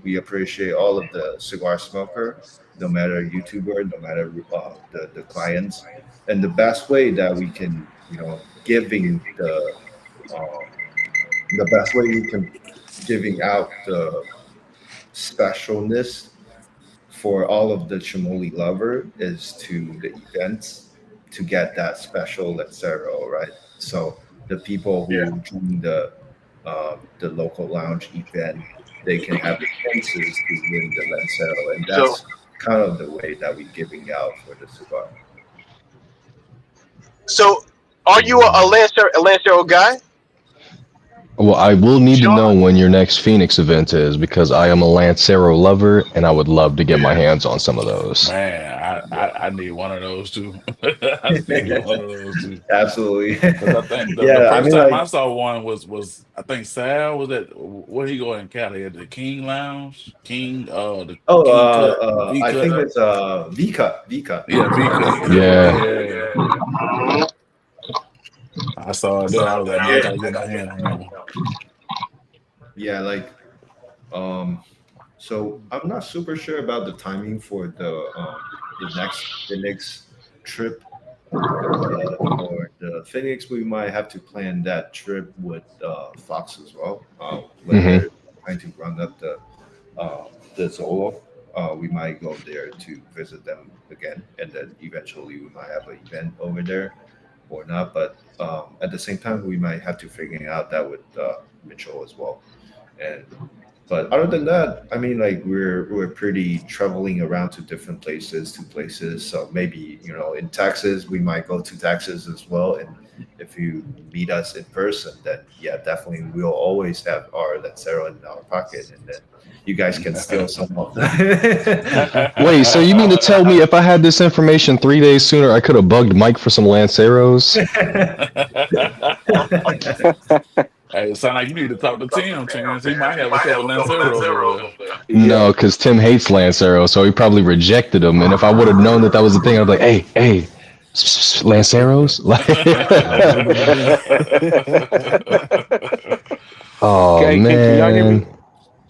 We appreciate all of the cigar smoker, no matter YouTuber, no matter the clients, and the best way that we can, giving um, the best way we can giving out the specialness for all of the Chimoli lover is to the events to get that special Lancero, right? So the people Yeah. who join the local lounge event, they can have the chances to win the Lancero, and So that's kind of the way that we're giving out for the cigar. so are you Yeah, man. A Lancero guy, Well, I will need to know Sean? when your next Phoenix event is because I am a Lancero lover and I would love to get my Yeah. hands on some of those. Man, I need one of those too. I need one of those too. Absolutely. Because I think the Yeah, I first mean, time I like, saw one was I think Sal was at where he go in Cali at the King Lounge, the oh, King Cut, V I think Cut, it's V cut, V cut. yeah, V Cut, Yeah. yeah. Mhm. I saw it there. I was like, man, I gotta get my hand on that one. Yeah, like, um, so I'm not super sure about the timing for the next trip. For the Phoenix, we might have to plan that trip with Fox as well. When Hmm. they're trying to run up the Zolo, we might go there to visit them again, and then eventually we might have an event over there or not. But at the same time, we might have to figure out that with Mitchell as well. And but other than that, I mean, like we're pretty traveling around to different places, to places. So maybe in Texas, we might go to Texas as well. And if you meet us in person, then yeah, definitely we'll always have our Lancero in our pocket, and then you guys can steal some of them. Wait, so you mean to tell me if I had this information 3 days sooner, I could have bugged Mike for some Lanceros? Hey, it sound like you need to talk to Tim, Terrence. He might have a couple Lanceros over there. No, Yeah. because Tim hates Lanceros, so he probably rejected them. And if I would have known that that was the thing, I'd be like, hey, hey, Lanceros? Oh, Okay, can y'all hear me? man.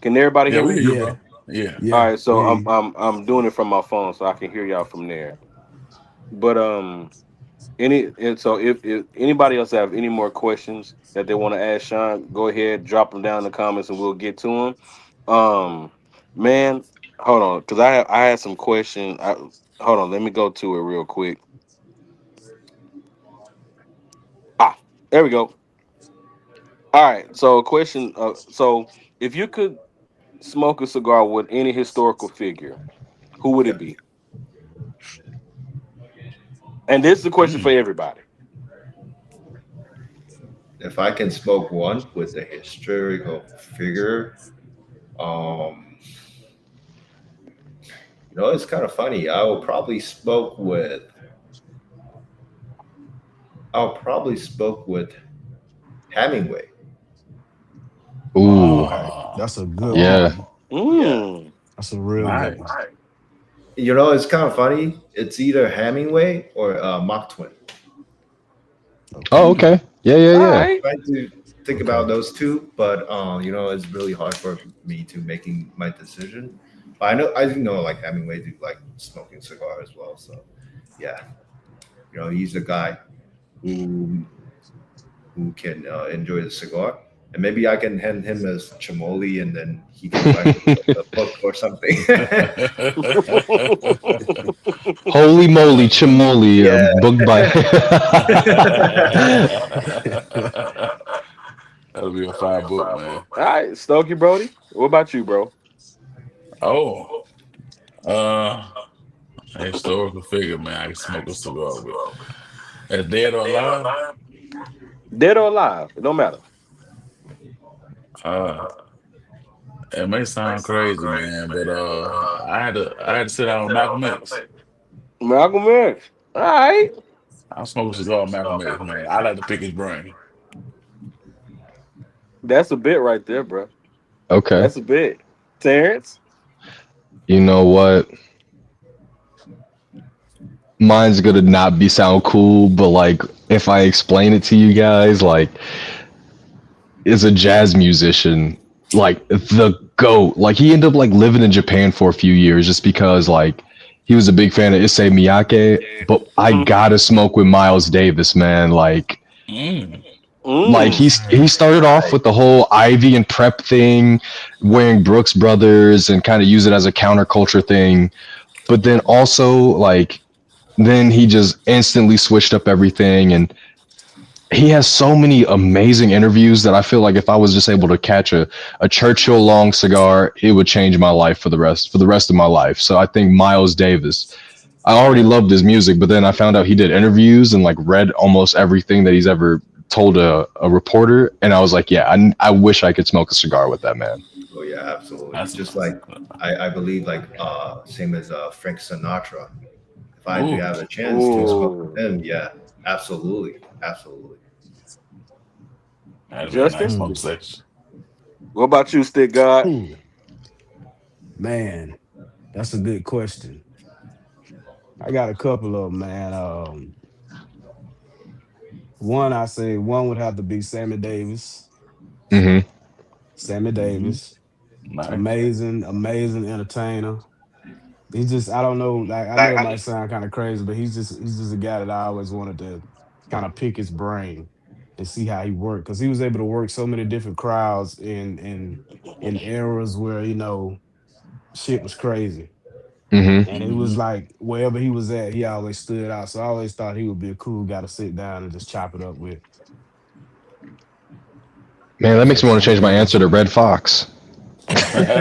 Can everybody Yeah, hear we me? hear you, Yeah. bro. Yeah. All Yeah. right, so We hear you. I'm doing it from my phone so I can hear y'all from there. But if anybody else have any more questions that they want to ask Sean, go ahead, drop them down in the comments and we'll get to them. Um Man, hold on, because I had some questions. Hold on, let me go to it real quick. Ah, there we go. All right, so question. So if you could smoke a cigar with any historical figure, who would Yeah. it be? And this is a question for Mm. everybody. If I can smoke one with a historical figure, um, it's kind of funny. I'll probably smoke with Hemingway. Oh, Ooh, okay. That's a good yeah. one. Yeah. Mm. That's a real good one. Nice. It's kind of funny. It's either Hemingway or Mach Twin. Oh, Okay. Mm. okay. Yeah, yeah, All yeah. right. Trying to think about Okay. those two, but it's really hard for me to making my decision. But I do know like Hemingway do like smoking cigar as well. So yeah, he's a guy who who can enjoy the cigar. And maybe I can hand him as Chimolly, and then he can write a book or something. Holy moly, chimoli, Yeah. booked by. That'll be a fine book, man. All right, Stokey Brody. What about you, bro? Oh, uh, a historical figure, man. I can smoke a cigar with. As dead or alive? Dead or alive? It don't matter. Uh, it may sound crazy, man, but I had to sit down with Malcolm X. Malcolm X. All right. I'll smoke a cigar with Malcolm X, man. I like to pick his brain. That's a bit right there, bro. Okay. That's a bit. Terrence. You know what? Mine's gonna not be sound cool, but like if I explain it to you guys, like is a jazz musician, like the goat. Like he ended up like living in Japan for a few years just because like he was a big fan of Issei Miyake. But I Mm-hmm. gotta smoke with Miles Davis, man. Mm. Like Mm. he started off Right. with the whole Ivy and prep thing, wearing Brooks Brothers and kind of use it as a counterculture thing. But then also like then he just instantly switched up everything and he has so many amazing interviews that I feel like if I was just able to catch a Churchill long cigar, it would change my life for the rest of my life. So I think Miles Davis. I already loved his music, but then I found out he did interviews and like read almost everything that he's ever told a reporter, and I was like, yeah, I wish I could smoke a cigar with that man. Oh yeah, absolutely. That's Just like I believe like same as Frank Sinatra. If I do ooh, have a chance to smoke with Ooh. him, yeah, absolutely, absolutely. that'd be a Justin. nice Hmm. smoke section. What about you, Stick God? Hmm. Man, that's a good question. I got a couple of 'em, man. One I say one would have to be Sammy Davis. Hmm. Sammy Hmm. Davis, Nice. amazing, amazing entertainer. He's just I don't know, like I know it might sound kind of crazy, but he's just a guy that I always wanted to kind of pick his brain and see how he worked because he was able to work so many different crowds in eras where shit was crazy. Hmm. And it was Hmm. like wherever he was at, he always stood out. So I always thought he would be a cool guy to sit down and just chop it up with. Man, that So makes me want to Sammy change my answer Davis. to Red Fox.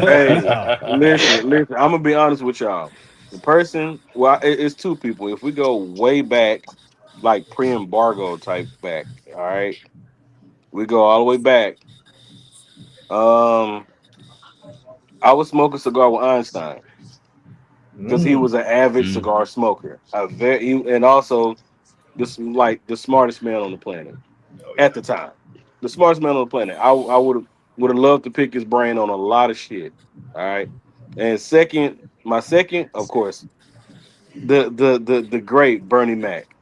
Hey, listen. I'm gonna be honest with y'all. The person, well, it's two people. If we go way back, like pre-embargo type back, all right, we go all the way back. Um, I was smoking cigar with Einstein because he Mm. was an avid Mm. cigar smoker, and also the smartest man on the planet Oh at yeah. the time, the smartest man on the planet. I would have loved to pick his brain on a lot of shit. All right, and my second, of course, the great Bernie Mac.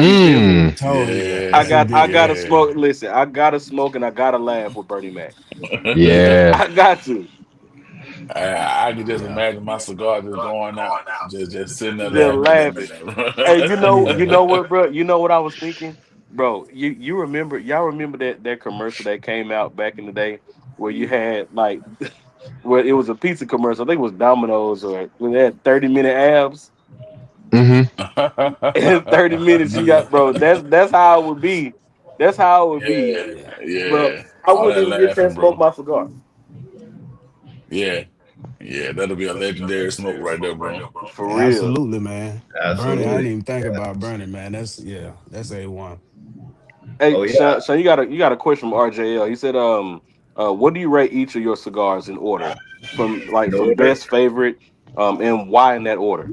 You feel me? Mm. Totally. I That's a Yeah, got good I gotta one. smoke. yeah. Listen, I gotta smoke and I gotta laugh with Bernie Mac. Yeah. I got to I can just Yeah. imagine my cigar just going out, just sitting there just laughing at laughing. that Hey, you Yeah. know what, bro? You know what I was thinking, bro? You remember? Y'all remember that commercial that came out back in the day where you had like Well, it was a pizza commercial. I think it was Domino's, or when they had 30-minute abs. Hmm. In 30 minutes, you got, bro. That's how it would be. That's how it would be, Yeah, Yeah. bro. yeah. I All wouldn't that even get a chance laughing, to smoke bro. my cigar. Yeah, yeah. That'll be a legendary smoke right there, bro. For real. Absolutely, man. Bernie, I didn't Absolutely. even think Yeah. about Bernie, man. That's yeah, that's A1. Hey, Oh yeah. Sean, you got a question from RJL. He said, what do you rate each of your cigars in order, from In from order. best favorite, and why in that order?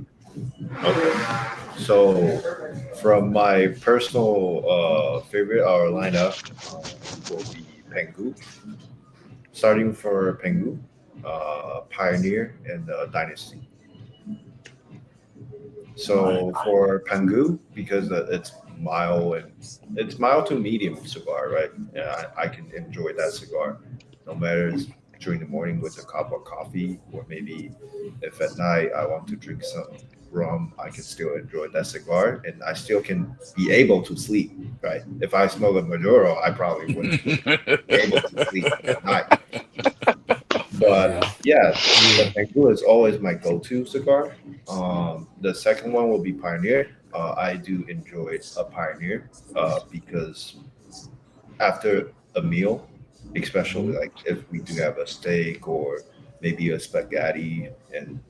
Okay. So, from my personal favorite, our lineup will be Pengu. Starting for Pengu, Pioneer, and Dynasty. All right. So for Pangu, because it's mild to medium cigar, right? Yeah, I can enjoy that cigar, no matter it's during the morning with a cup of coffee, or maybe if at night I want to drink some rum, I can still enjoy that cigar, and I still can be able to sleep, right? If I smoke a Maduro, I probably wouldn't be able to sleep at night. But Yeah. yeah, the Yeah. Pengu is always my go-to cigar. The second one will be Pioneer. I do enjoy a Pioneer because after a meal, especially Mhm, like if we do have a steak or maybe a spaghetti, and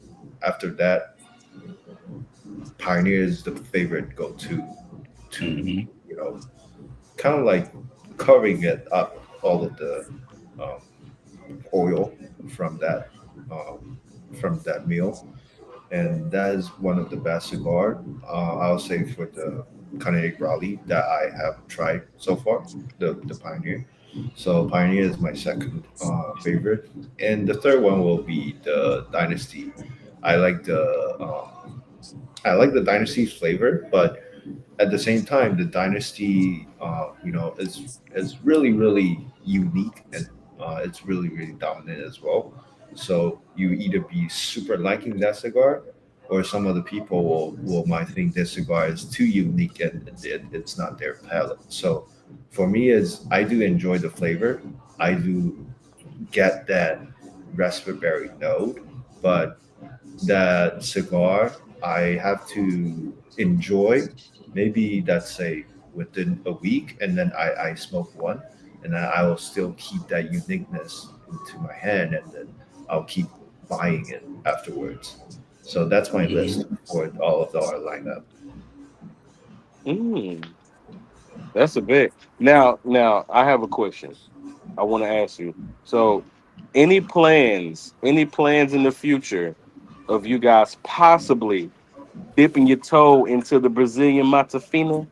after that, Pioneer is the favorite go-to to mhm, you know kind of like covering it up all of the um, oil from that um, meal, and that is one of the best cigar. I'll say for the Kinetic Raleigh that I have tried so far, the Pioneer. So Pioneer is my second favorite, and the third one will be the Dynasty. I like the Dynasty's flavor, but at the same time, the dynasty, is really really unique, and it's really really dominant as well. So you either be super liking that cigar, or some other people will might think this cigar is too unique and it's not their palate. So for me, is I do enjoy the flavor. I do get that raspberry note, but that cigar I have to enjoy. Maybe that's say within a week, and then I smoke one, and then I will still keep that uniqueness into my hand, and then I'll keep buying it afterwards. So that's my mhm. list for all of our lineup. Mm, that's a bit. Now I have a question. I want to ask you. So, any plans in the future of you guys possibly dipping your toe into the Brazilian Matafina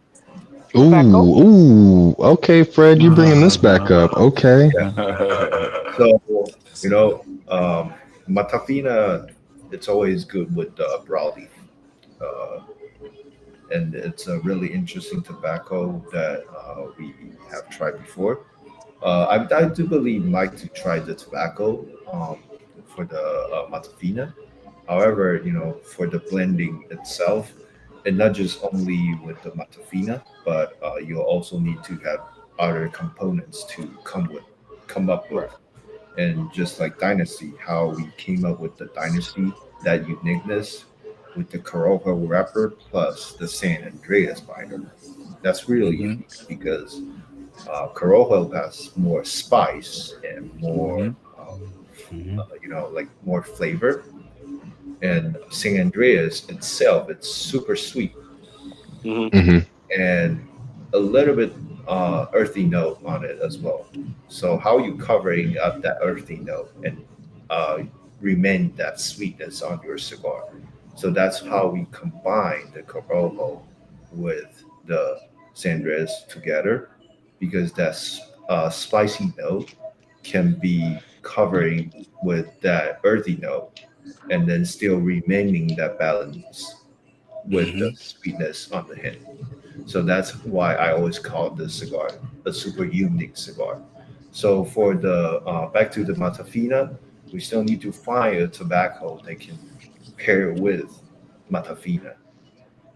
tobacco? Ooh, ooh. Okay, Fred, you bringing this back up? Okay. Yeah. So Matafina, it's always good with broadleaf. Uh, and it's a really interesting tobacco that we have tried before. I do believe like to try the tobacco for the Matafina. However, for the blending itself, and not just only with the Matafina, but you'll also need to have other components to come up with. Right. And just like Dynasty, how we came up with the Dynasty, that uniqueness with the Corojo wrapper plus the San Andreas binder. That's really Mhm, unique because Corojo has more spice and more, mhm, Hmm. like more flavor. And San Andreas itself, it's super sweet Mm-hmm. Hmm. and a little bit earthy note on it as well. So how you covering up that earthy note and uh, remain that sweetness on your cigar. So that's how we combine the Corojo with the Sandres together, because that spicy note can be covering with that earthy note, and then still remaining that balance with the mhm, sweetness on the hint. So that's why I always call this cigar a super unique cigar. So for the back to the Matafina, we still need to find a tobacco that can pair with Matafina.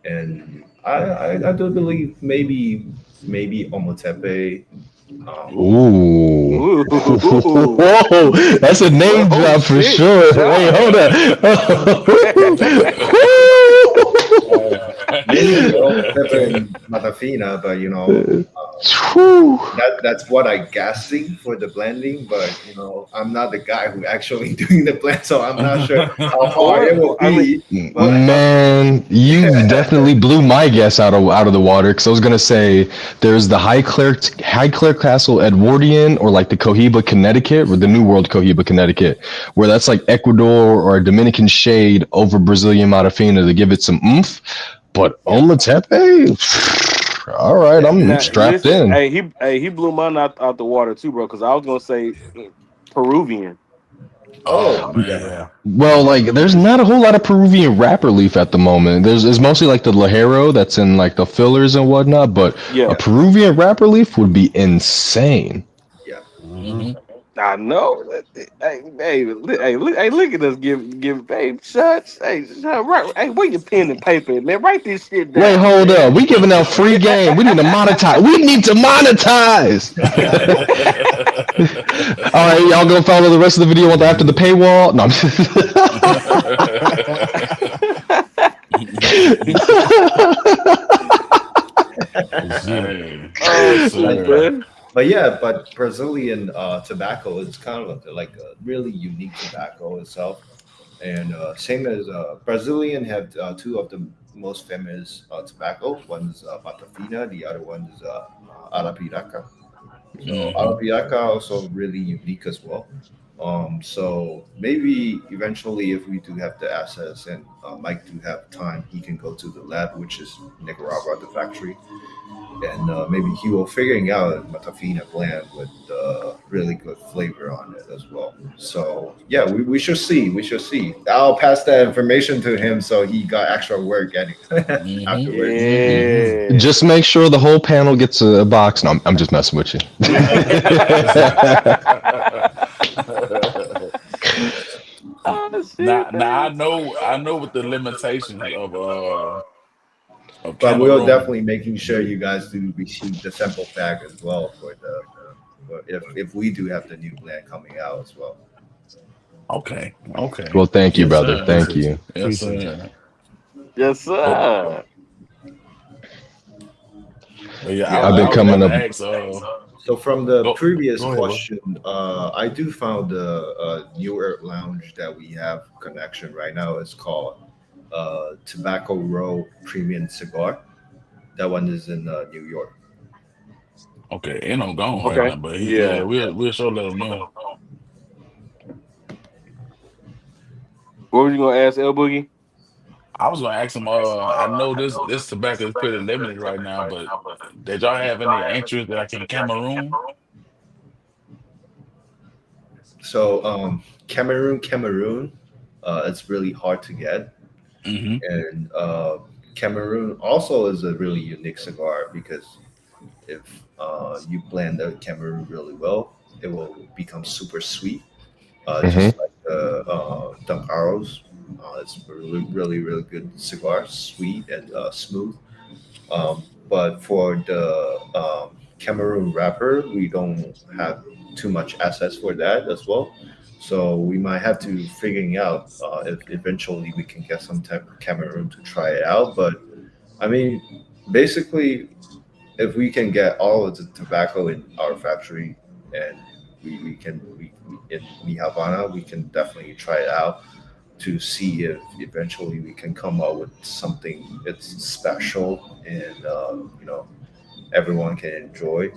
And I do believe maybe Omotepe Um, Ooh. Ooh. Whoa, that's a name Oh drop for shit, sure. Wait, hold Sean. maybe Earl Pepper Matafina, but on. that's what I guessing for the blending. But I'm not the guy who actually doing the blend, so I'm not sure how hard it will I mean, be. But well, Man, you definitely blew my guess out of the water because I was gonna say there's the High Clerk Castle Edwardian or like the Cohiba Connecticut or the New World Cohiba Connecticut, where that's like Ecuador or a Dominican shade over Brazilian Matafina to give it some oomph. But yeah. Omatepe, all right, yeah, I'm Now strapped listen, in. he blew mine out the water too, bro. Because I was gonna say Peruvian. Oh oh, man. Yeah. Well, like, there's not a whole lot of Peruvian wrapper leaf at the moment. It's mostly like the Lajero that's in like the fillers and whatnot. But a Yeah, yeah, Peruvian wrapper leaf would be insane. yeah. Hmm. Hmm. I know. Hey, look at us give, hey, shut, right, hey, where your pen and paper, man? Write this shit Wait, down, hold up. man. We giving out free game. We need to monetize. We need to monetize. All right, y'all gonna follow the rest of the video after the paywall? No, For sure. Hey, Oh yes, shit, But sir. man. but yeah, but Brazilian tobacco is kind of like a really unique tobacco itself. And same as Brazilian have two of the most famous tobacco. One's Batafina, the other one is Arapiraca. So Hmm. Arapiraca also really unique as well. So maybe eventually, if we do have the assets and Mike do have time, he can go to the lab, which is Nicaragua, the factory, and maybe he will figuring out a Matafina blend with really good flavor on it as well. So yeah, we should see. We should see. I'll pass that information to him so he got extra work getting Hmm. afterwards. Hmm. Yeah. just make sure the whole panel gets a box. No, I'm just messing with you. Oh now, shit, now man. I know what the limitations of But we're Cameroon. definitely making sure you guys do receive the sample pack as well for for if we do have the new blend coming out as well. Okay, okay, Well, thank you, yes, brother. sir, Thank Appreciate you. you. yes, Appreciate you. sir. Yes, But sir. yeah, Yeah. I've been I was coming about up. to ask. So from the Go previous go ahead, bro. question, I do found the New Earth Lounge that we have connection right now. It's called Tobacco Row Premium Cigar. That one is in New York. Okay, ain't no gone right Okay. now, but yeah, Yeah. we'll sure let them know. What was you gonna ask, El Boogie? I was gonna ask them. I know this tobacco is pretty limited right now, but did y'all have any interest like in Cameroon? So Cameroon, it's really hard to get, Hmm. and Cameroon also is a really unique cigar because if you blend the Cameroon really well, it will become super sweet, Hmm. just like the Dunkaros. It's a really good cigar, sweet and smooth. But for the Cameroon wrapper, we don't have too much assets for that as well. So we might have to figuring out if eventually we can get some type of Cameroon to try it out. But I mean, basically, if we can get all of the tobacco in our factory and we in Mi Havana, we can definitely try it out to see if eventually we can come up with something that's special and everyone can enjoy.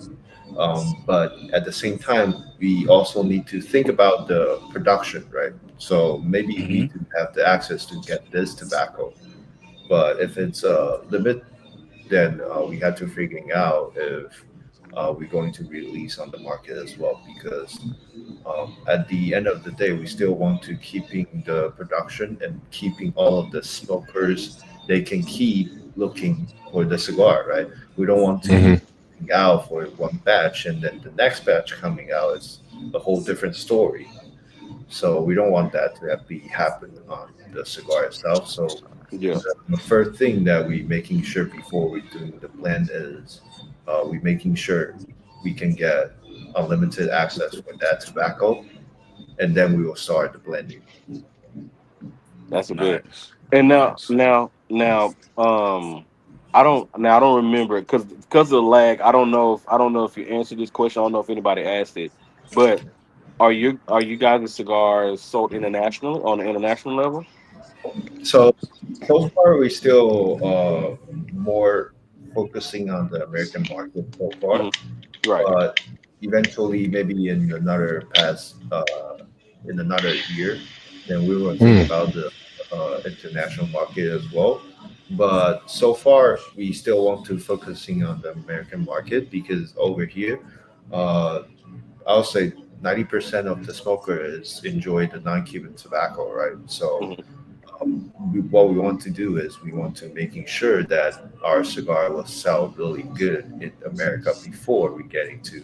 But at the same time, we also need to think about the production, right? So maybe we Hmm. do have the access to get this tobacco, but if it's a limit, then we have to figuring out if we're going to release on the market as well because at the end of the day we still want to keeping the production and keeping all of the smokers they can keep looking for the cigar, right? We don't want to Hmm. out for one batch and then the next batch coming out is a whole different story, so we don't want that to be happen on the cigar itself. So Yeah. the first thing that we making sure before we doing the blend is we making sure we can get unlimited access for that tobacco, and then we will start the blending. That's a bit. Nice. And Nice. I don't remember because of the lag. I don't know if you answered this question. I don't know if anybody asked it, but are you guys' cigars sold internationally on the international level? So so far we still more focusing on the American market so far, Hmm. Right. but eventually maybe in another year, then we will think Mm. about the international market as well. But so far we still want to focusing on the American market because over here, uh, I'll say 90% of the smokers enjoy the non-Cuban tobacco, right? So Hmm. what we want to do is we want to making sure that our cigar will sell really good in America before we get into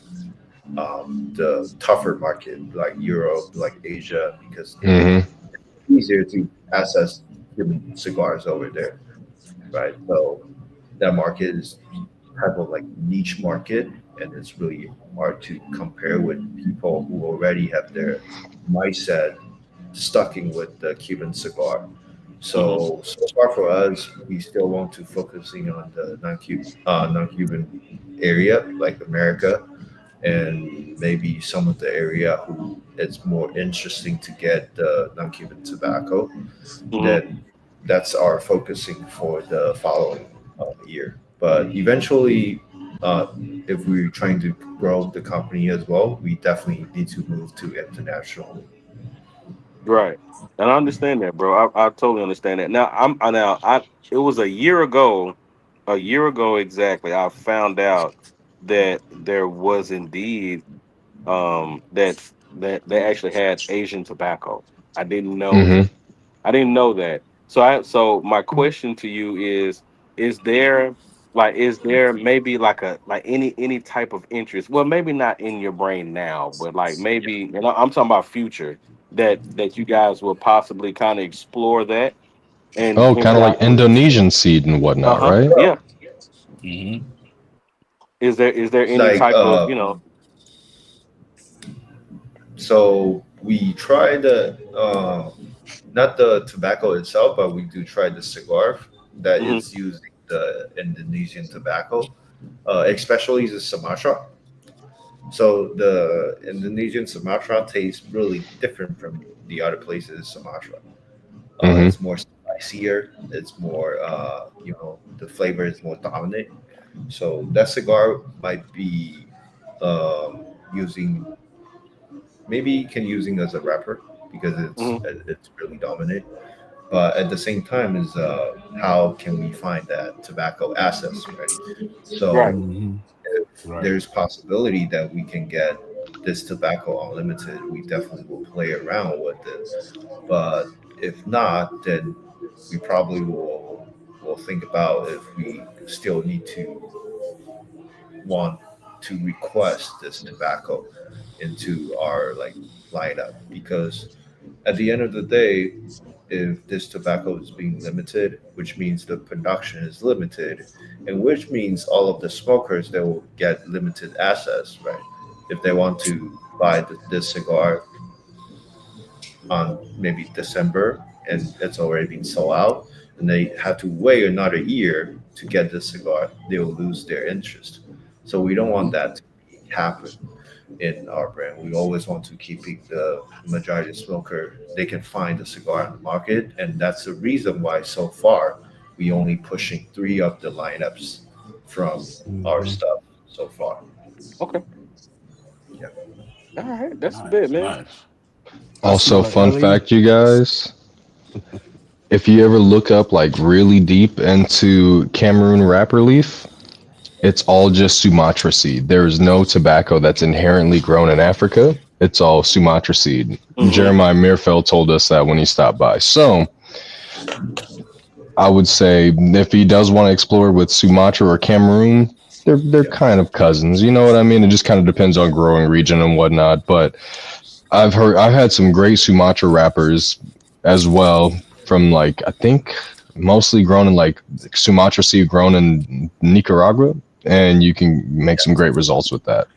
the tougher market like Europe, like Asia, because Hmm. it's easier to access Cuban cigars over there, right? So that market is type of like niche market, and it's really hard to compare with people who already have their mindset stucking with the Cuban cigar. Hmm. So far for us, we still want to focusing on the non-Cuban area, like America, and maybe some of the area who it's more interesting to get the non-Cuban tobacco. Hmm. Then that's our focusing for the following year. But eventually, uh, if we're trying to grow the company as well, we definitely need to move to international. Right. And I understand that, bro. I totally understand that. Now it was a year ago exactly, I found out that there was indeed that they actually had Asian tobacco. I didn't know Hmm. that. I didn't know that. So my question to you is there is there maybe like any type of interest? Well, maybe not in your brain now, but like maybe, and I'm talking about future, that you guys will possibly kind of explore that and Oh, kind venture of like out into. Indonesian seed and whatnot, Uh-huh. right? Yeah. Hmm. Is there any Like type of, so, we try the not the tobacco itself, but we do try the cigar that mhm, is using the Indonesian tobacco, especially the Sumatra. So the Indonesian Sumatra tastes really different from the other places Sumatra. Hmm. It's more spicier. It's more, the flavor is more dominant. So that cigar might be using maybe you can using as a wrapper because mhm. it's really dominant. But at the same time, is how can we find that tobacco assets, right? Right. So Hmm. if Right. there's possibility that we can get this tobacco unlimited, we definitely will play around with it. But if not, then we probably will think about if we still need to want to request this tobacco into our like lineup because at the end of the day, if this tobacco is being limited, which means the production is limited, and which means all of the smokers they will get limited access, right? If they want to buy this cigar on maybe December and it's already been sold out, and they have to wait another year to get this cigar, they will lose their interest. So we don't Hmm. want that to happen in our brand. We always want to keep the majority smoker they can find a cigar on the market, and that's the reason why so far we only pushing three of the lineups from our Hmm. stuff so far. Okay. Yeah. All right. That's a bit, Nice. man. Nice. I Also, smell an fun LE. fact, you guys, if you ever look up like really deep into Cameroon wrapper leaf, it's all just Sumatra seed. There is no tobacco that's inherently grown in Africa. It's all Sumatra seed. Hmm. Jeremiah Meerfeld told us that when he stopped by. So I would say if he does want to explore with Sumatra or Cameroon, they're Yeah. kind of cousins. You know what I mean? It just kind of depends on growing region and whatnot. But I've had some great Sumatra wrappers as well from like I think mostly grown in like Sumatra seed grown in Nicaragua, and you can make some great results with that.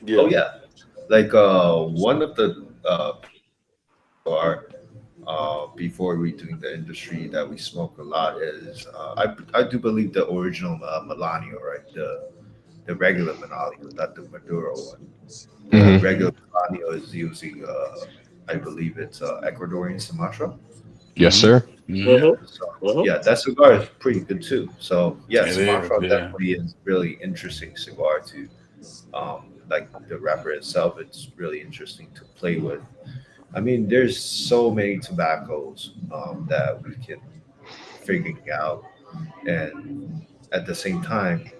Oh Yeah. yeah, like one of the cigar before we doing the industry that we smoke a lot is I do believe the original Melanio, right? The regular Melanio, not the Maduro one. The Hmm. regular Melanio is using I believe it's Ecuadorian Sumatra. Yes, Hmm. sir. Hmm. Yeah, Mm-hmm. so Mm-hmm. yeah, that cigar is pretty good too. So yeah, It is, Sumatra yeah. definitely is really interesting cigar to like the wrapper itself. It's really interesting to play with. I mean, there's so many tobaccos that we can figuring out, and at the same time,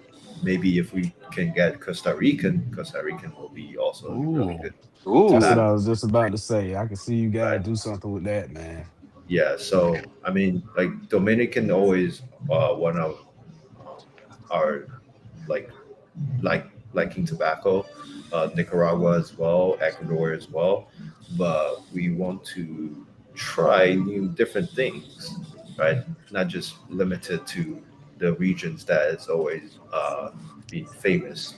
maybe if we can get Costa Rican will be also a really Ooh, good that's what Ooh. tobacco, I was just about to say. I can see you guys right? do something with that, man. Yeah. So I mean, like Dominican always one of our like like liking tobacco, Nicaragua as well, Ecuador as well, but we want to try new different things, right? Not just limited to the regions that is always been famous,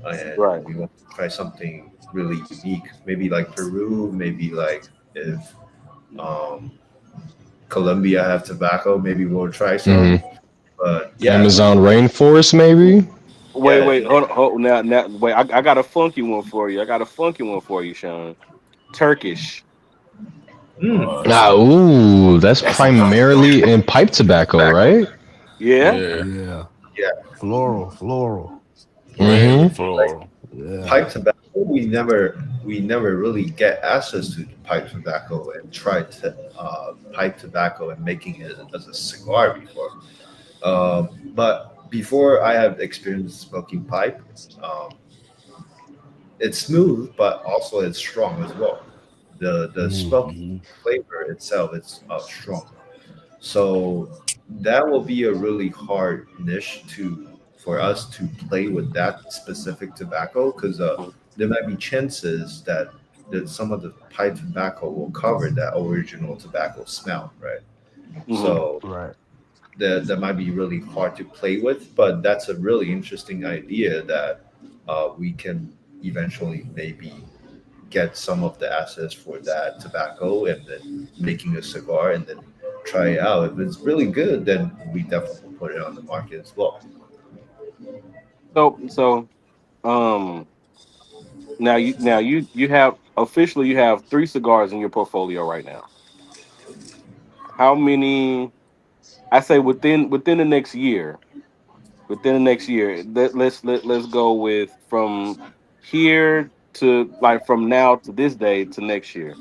and Right. we want to try something really unique. Maybe like Peru, maybe like if um, Colombia have tobacco, maybe we'll try some. Hmm. But yeah, Amazon rainforest, maybe. Wait, yeah. wait, hold now, wait. I got a funky one for you. I got a funky one for you, Sean. Turkish. Mm, Ah, See, ooh, that's that's a good one. primarily in pipe tobacco, right? Yeah. Yeah, Yeah, yeah. floral. very Mm-hmm. Like floral. Yeah. pipe tobacco, we never really get access to pipe tobacco and tried to pipe tobacco and making it as a cigar before. But before I have experienced smoking pipe, um, it's smooth, but also it's strong as well. The smoke Hmm. flavor itself is strong. So that will be a really hard niche to for us to play with that specific tobacco because there might be chances that some of the pipe tobacco will cover that original tobacco smell, right? Mm-hmm. So Right. that might be really hard to play with, but that's a really interesting idea that we can eventually maybe get some of the assets for that tobacco and then making a cigar and then try it out. If it's really good, then we definitely will put it on the market as well. So now you have officially you have three cigars in your portfolio right now. How many? I say within the next year. Within the next year, let's go with from here to like from now to this day to next year.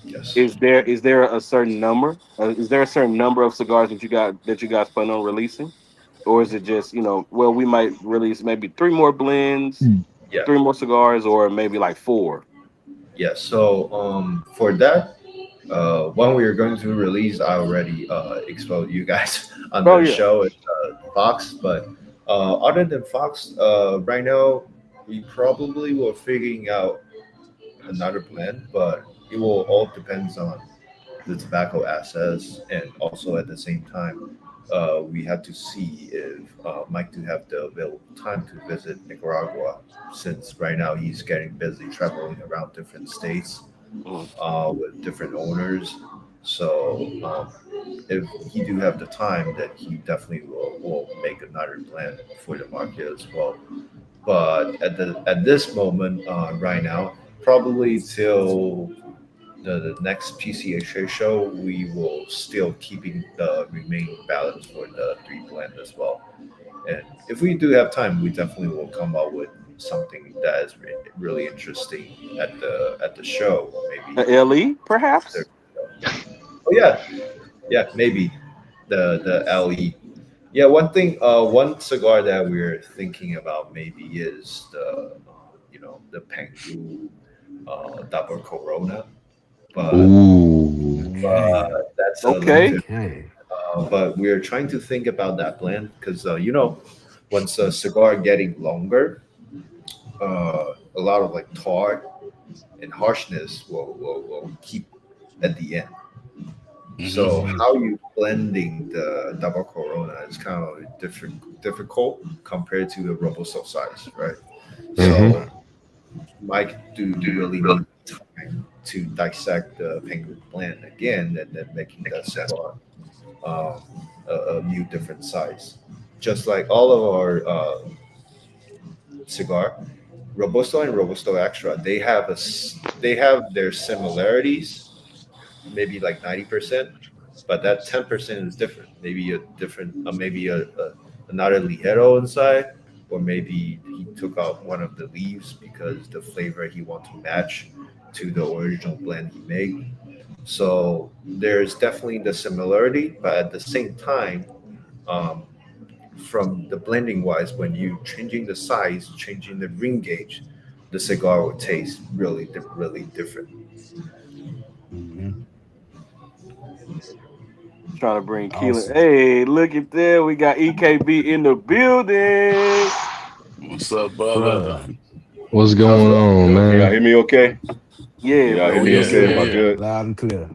Yes. Is there a certain number? Is there a certain number of cigars that you guys plan on releasing, or is it just well we might release maybe three more blends, Yeah. three more cigars, or maybe like four? Yeah. So for that, when we are going to release, I already exposed you guys on Oh the yeah. show at Fox. But other than Fox, right now we probably were figuring out another plan, but it will all depends on the tobacco assets, and also at the same time, we have to see if Mike do have the available time to visit Nicaragua, since right now he's getting busy traveling around different states Mhm. with different owners. So if he do have the time, then he definitely will make another plan for the market as well. But at this moment, right now, probably till the next PCHA show, we will still keeping the remaining balance for the three blend as well. And if we do have time, we definitely will come up with something that is really interesting at the show, or A maybe LE after. perhaps. Oh yeah, yeah, maybe the LE. Yeah, one cigar that we're thinking about maybe is the Pengu Double Corona, but Ooh. Mm. that's a Okay. limited. Okay. But we're trying to think about that blend because once a cigar getting longer, a lot of like tart and harshness will keep at the end. Hmm. So Hmm. how you blending the double Corona is kind of different, difficult compared to the Robusto size, right? Mm-hmm. So Right. might do really need time to dissect the penguin blend again, and then making that cigar um, a new different size. Just like all of our cigar, Robusto and Robusto Extra, they have their similarities, maybe like 90%, but that 10% is different. Maybe a different, maybe another ligero inside, or maybe he took out one of the leaves because the flavor he wants to match to the original blend he made. So there's definitely the similarity, but at the same time, um, from the blending wise, when you changing the size, changing the ring gauge, the cigar will taste really different. Hmm. Trying to bring Keelan. Awesome. Hey, look at there. We got EKB in the building. What's up, brother? Bruh. What's How's going it going? on, Can y'all hear man? me okay? Yeah, Can y'all bro. hear Oh We me can yeah, okay? hear Am yeah, I you. yeah. good? Loud and clear.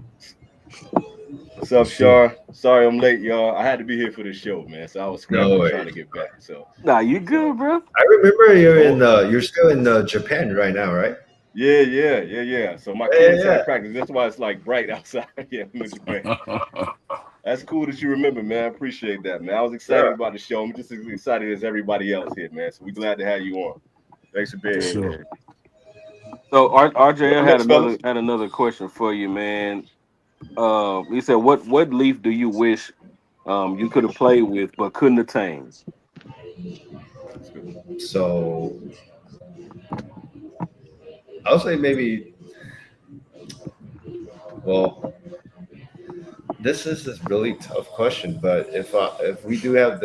What's For up, sure. Shar? Sorry I'm late, y'all. I had to be here for the show, man. So I was No scrambling trying to worries. get back. So Nah, you so good, bro? I remember so you're still in Japan right now, right? yeah. So my Yeah, kids yeah, had practice. That's why it's like bright outside. Yeah, I'm in Japan. That's cool that you remember, man. I appreciate that, man. I was excited sure. about the show. I'm just as excited as everybody else here, man. So we're glad to have you on. Thanks for For being here, sure. man. So RJ What's had next, fellas? another question for you, man. He said, what leaf do you wish you could have played with but couldn't attain? That's good. So I'll say maybe. Well, this is a really tough question, but if we do have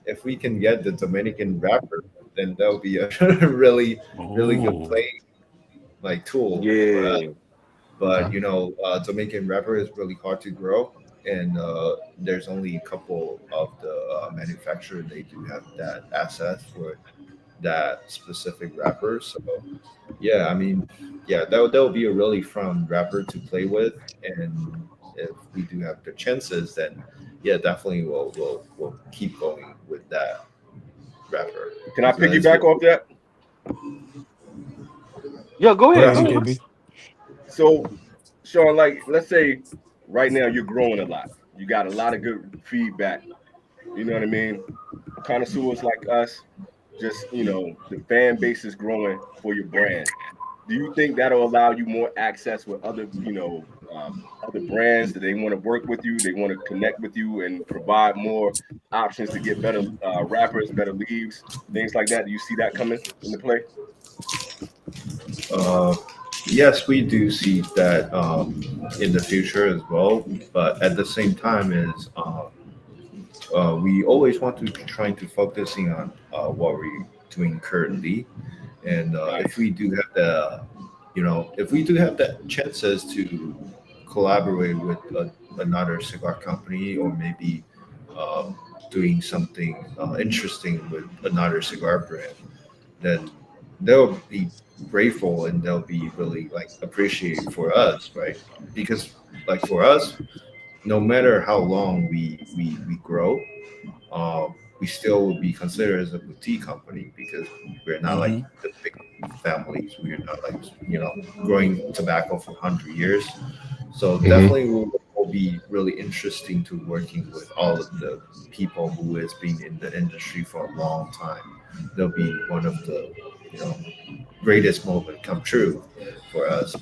if we can get the Dominican wrapper, then that'll be a really good Oh, play like tool for us. Yeah. But Okay. Dominican wrapper is really hard to grow, and there's only a couple of the manufacturer they do have that asset for that specific wrapper. So yeah, I mean, yeah, that'll be a really fun wrapper to play with, and if we do have the chances, then yeah, definitely we'll keep going with that wrapper. Can I So it's piggyback off that? Yeah, go Go ahead. ahead, Go yeah. ahead. EKB. So, Sean, like, let's say right now you're growing a lot. You got a lot of good feedback. You know what I mean? Connoisseurs like us, just the fan base is growing for your brand. Do you think that'll allow you more access with other, other brands that they want to work with you, they want to connect with you, and provide more options to get better wrappers, better leaves, things like that? Do you see that coming into play? Uh, yes, we do see that in the future as well, but at the same time, is we always want to trying to focusing on what we're doing currently, and if Nice. we do have if we do have the chances to collaborate with another cigar company, or maybe um, doing something interesting with another cigar brand, then they'll be grateful and they'll be really like appreciated for us, right? Because like for us, no matter how long we grow, we still would be considered as a boutique company because we're not like mm-hmm. the big families. We're not like growing tobacco for 100 years. So Hmm. definitely will be really interesting to working with all of the people who has been in the industry for a long time. They'll be one of the you know greatest moment come true for us.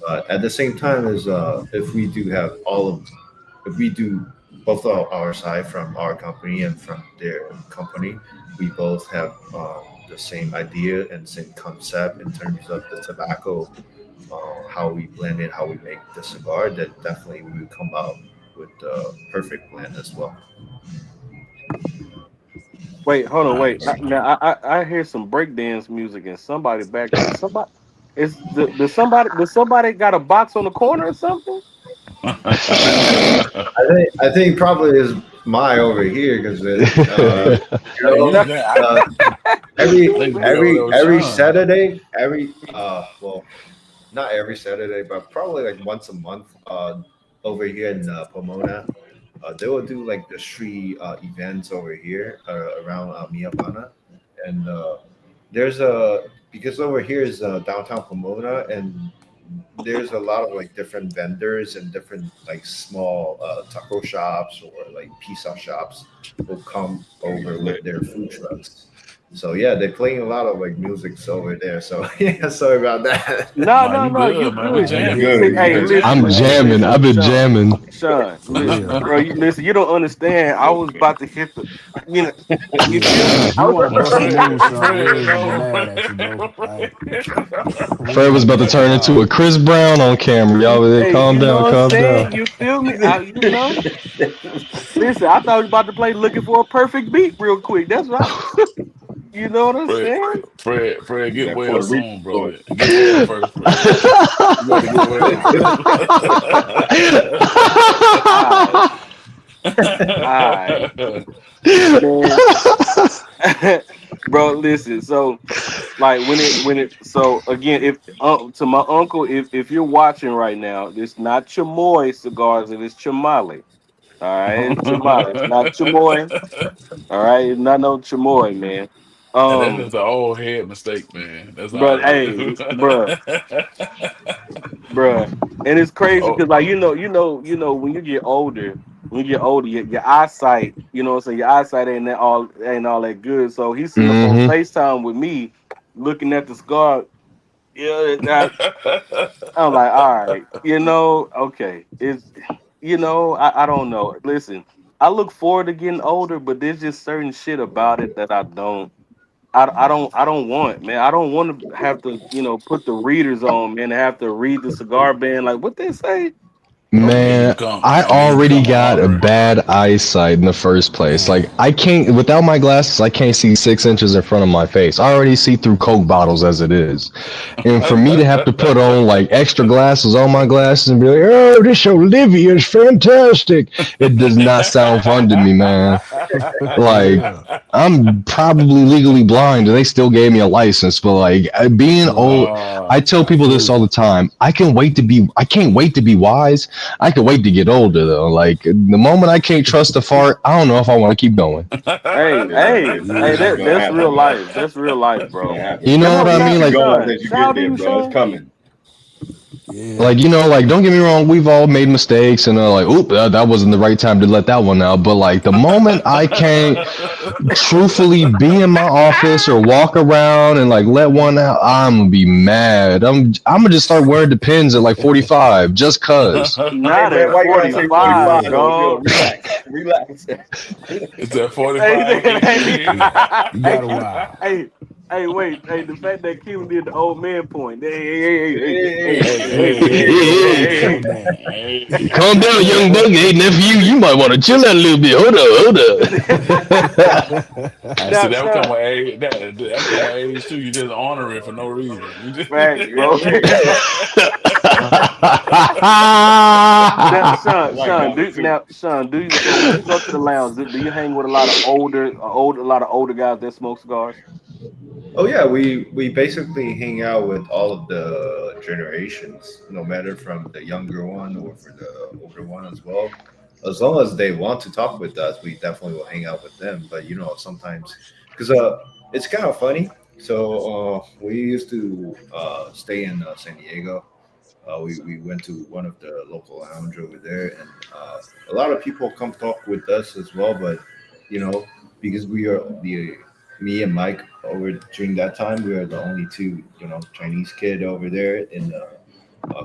But at the same time, is if we do have if we do both our side from our company and from their company, we both have the same idea and same concept in terms of the tobacco, how we blend it, how we make the cigar. That definitely we will come out with the perfect blend as well. Wait, hold on, wait. Nice. I hear some breakdance music and somebody back there. Somebody does somebody got a box on the corner or something? I think probably is my over here because hey, hey, No. usually I uh, every think to be over there with every Sean. Saturday, well, not every Saturday, but probably like once a month, over here in Pomona, they will do like the street events over here around Miyabana, and there's because over here is downtown Pomona, and there's a lot of like different vendors and different like small taco shops or like pizza shops will come over with their food trucks. So yeah, they're playing a lot of like music over there. So yeah, sorry about that. No, Nah, no, you no, you good, man. We good. You jamming. good? You Hey, We good? listen, I'm jamming, hey, man. jamming. listen, I've been Sean, jamming. Sean, For real. bro, you listen. You don't understand. I was about to hit the, you know, you Yeah. feel me? If I you was, want to bust a Fred, move, Sean, we Fred, ain't gonna be no, mad at you, Fred. bro. Like we Fred ain't was gonna be about to mad turn at into all. a Chris Brown on camera. Y'all, hey, calm you know down, what I'm calm saying? down. You feel me? You know. Listen, I thought I was about to play "Looking for a Perfect Beat" real quick. That's right. You know what I'm Fred, saying? Fred, get That well Puerto Rico soon, bro. joint. Get well first, Fred. You got to get well. All right, all right, man. Bro, listen. So, like, so again, if to my uncle, if you're watching right now, it's not Chamoy cigars, it is Chimolly. All right, Chimolly. It's not Chamoy. All right, it's not no Chamoy, man. And that's Um, just an old head mistake, man. That's all but it hey, is. bruh, and it's crazy Oh, because like when you get older, your eyesight, you know what I'm saying, your eyesight ain't all that good. So he's sitting up on Hmm. FaceTime with me, looking at the scar. Yeah, I'm like, all right, okay, it's I don't know. Listen, I look forward to getting older, but there's just certain shit about it that I don't want, man. I don't want to have to, put the readers on, man, and have to read the cigar band. Like what they say. and then you Man, become I and then you already become a got a hunter. bad eyesight in the first place. Like, Man. I can't, without my glasses, I can't see 6 inches in front of my face. I already see through Coke bottles as it is. And for me to have to put on like extra glasses on my glasses and be like, oh, this Olivia is fantastic. It does not sound fun to me, man. For Like, real. I'm probably legally blind and they still gave me a license, but like being Right. old, I tell I people feel this you. all the time. I can't wait to be wise. I can wait to get older though. Like the moment I can't trust a fart, I don't know if I want to keep going. Hey, Yeah, hey, hey, it's Yeah. gonna that's real happen, man. life. That's real life, It's gonna bro. happen. You And know no, what I You mean? keep Like going Sean, as you how get old are there, you, bro. It's Sean? coming. Yeah. like don't get me wrong, we've all made mistakes and like, oop, that wasn't the right time to let that one out. But like the moment I can't truthfully be in my office or walk around and like let one out, I'm gonna be mad. I'm gonna just start wearing the pins at like 45 just cause. Hey Not man, at why you gotta say 45, 45 Yeah. though? Yo, dog. relax. Relax. It's that Hey, 45 man, kicking hey, in. You got a hey, while. hey, hey, wait, hey, the fact that Kim did the old man point. Hey, hey, hey, hey, Hey, hey, Hey, hey, hey, hey, Hey, hey, hey, hey, hey, hey, hey, hey, calm hey, down. hey. Calm down, young buck. Hey, nephew, you might want to chill out a little bit. Hold up. I see Now, that come son, with age. That come with age too. You just honor it for no reason. You just facts, yeah, bro. right. Now, I like that one too. Sean, do you so when you go to the lounge, do you hang with a lot of a lot of older guys that smoke cigars? Oh yeah, we basically hang out with all of the generations, no matter from the younger one or for the older one as well. As long as they want to talk with us, we definitely will hang out with them. But sometimes because it's kind of funny. So we used to stay in San Diego. We went to one of the local lounge over there, and a lot of people come talk with us as well. But you know, because we are the me and Mike over during that time, we are the only two Chinese kid over there in the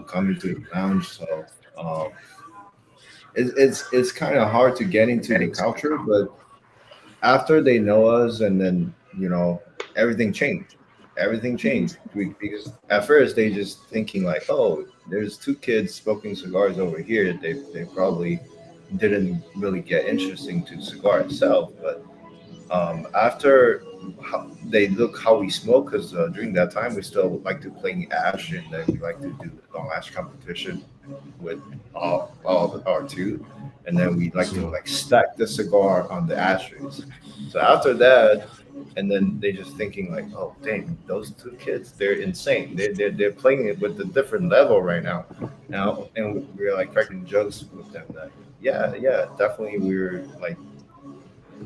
coming to the lounge. So it's kind of hard to get into the culture, but after they know us and then everything changed, because at first they just thinking like, oh, there's two kids smoking cigars over here, they probably didn't really get interesting to cigar itself. But after they look how we smoke, because during that time we still like to play ash, and then we like to do the long ash competition with all of our two, and then we like to Sure. like stack the cigar on the ashtrays. So after that, and then they just thinking like, oh dang, those two kids, they're insane. They're playing it with a different level right now, and we're like cracking jokes with them that yeah, definitely we're like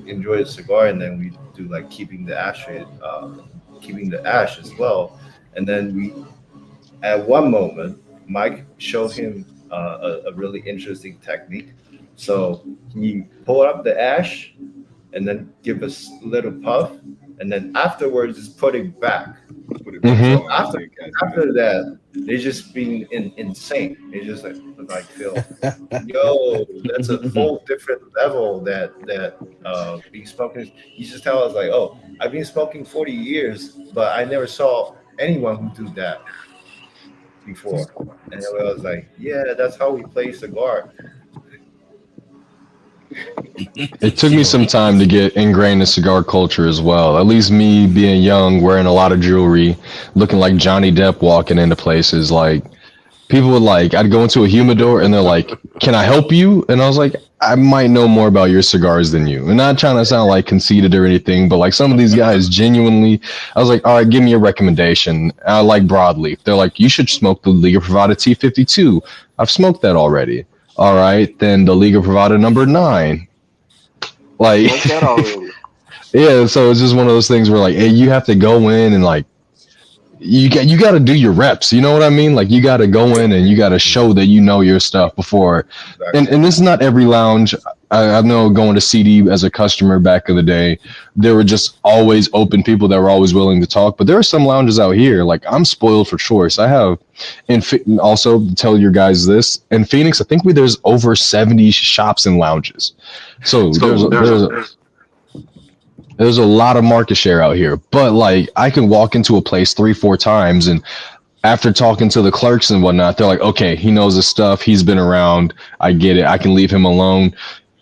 enjoy a cigar, and then we do like keeping the ashtray keeping the ash as well. And then at one moment, Mike showed him a really interesting technique. So he pulled up the ash and then give us a little puff, and then afterwards just put it back. Put it back. Hmm. Oh, I ain't After seen cats do that. after that, they just being insane. They just like feel, yo, that's a whole different level that being smoking. You just tell us like, oh, I've been smoking 40 years, but I never saw anyone who do that before. And I was like, yeah, that's how we play cigar. It took me some time to get ingrained in cigar culture as well. At least me being young, wearing a lot of jewelry, looking like Johnny Depp walking into places. Like people would like, I'd go into a humidor and they're like, "Can I help you?" And I was like, "I might know more about your cigars than you." And not trying to sound like conceited or anything, but like some of these guys genuinely, I was like, "All right, give me a recommendation." I like broadleaf. They're like, "You should smoke the Liga Privada T52." I've smoked that already. All right, then the Liga Privada number 9. Like, Smoked that already. yeah, so it's just one of those things where like, hey, you have to go in and like you got to do your reps. You know what I mean? Like you got to go in and you got to show that you know your stuff before. And Exactly. and this is not every lounge. I know going to CD as a customer back in the day, there were just always open people that were always willing to talk. But there are some lounges out here. Like I'm spoiled for choice. I have, and also tell your guys this in Phoenix. I think there's over 70 shops and lounges. So there's a lot of market share out here, but like I can walk into a place 3 4 times and after talking to the clerks and whatnot, they're like, okay, he knows his stuff, he's been around, I get it, I can leave him alone.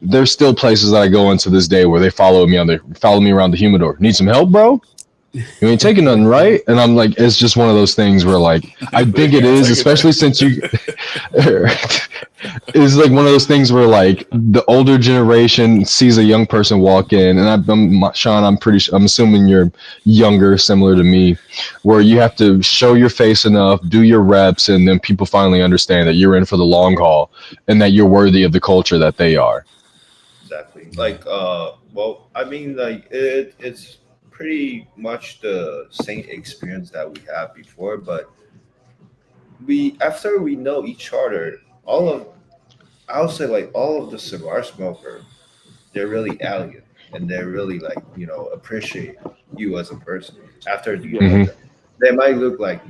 There's still places that I go into this day where they follow me around the humidor. Need some help, bro? You ain't taking nothing, right? And I'm like, it's just one of those things where like I think it is, especially since you it's like one of those things where like the older generation sees a young person walk in, and I'm Sean, I'm assuming you're younger, similar to me, where you have to show your face enough, do your reps, and then people finally understand that you're in for the long haul and that you're worthy of the culture that they are. Exactly. Like, well, I mean, like it's pretty much the same experience that we had before, but we after we know each other, all of I would say like all of the cigar smoker, they're really elegant and they're really like appreciate you as a person after you Yeah. know Hmm. them. They might look like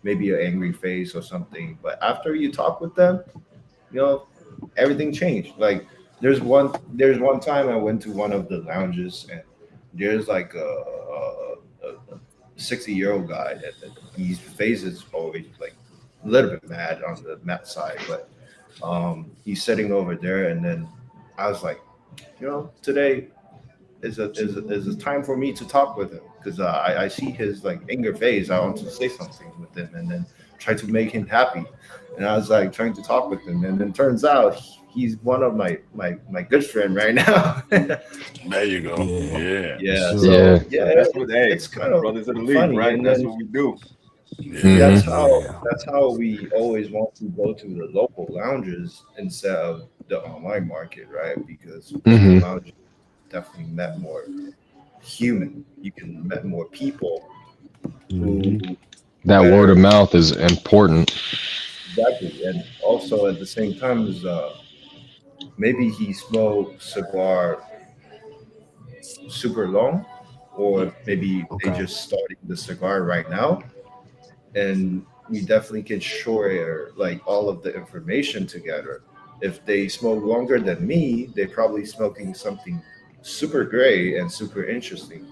maybe an angry face or something, but after you talk with them, you know everything changed. Like there's one time I went to one of the lounges and there's like a 60-year-old guy that his face is always like a little bit mad on the mat side, but he's sitting over there, and then I was like, today is a time for me to talk with him because I see his like anger phase. I want to say something with him and then try to make him happy. And I was like trying to talk with him, and then turns out he's one of my good friend right now. There you go. Yeah, Yeah. for Yeah, sure. Yeah. so yeah, That's what they. it's kind That's of brothers in the league, funny. right? And That's then what we do. Yeah. Hmm. that's how we always want to go to the local lounges instead of the online market, right? Because local Hmm. lounges definitely met more human. You can met more people who Hmm. That word of better mouth is important. exactly, and also at the same time is maybe he smoked cigar super long, or maybe they Okay. just starting the cigar right now, and we definitely can share like all of the information together. If they smoke longer than me, they're probably smoking something super great and super interesting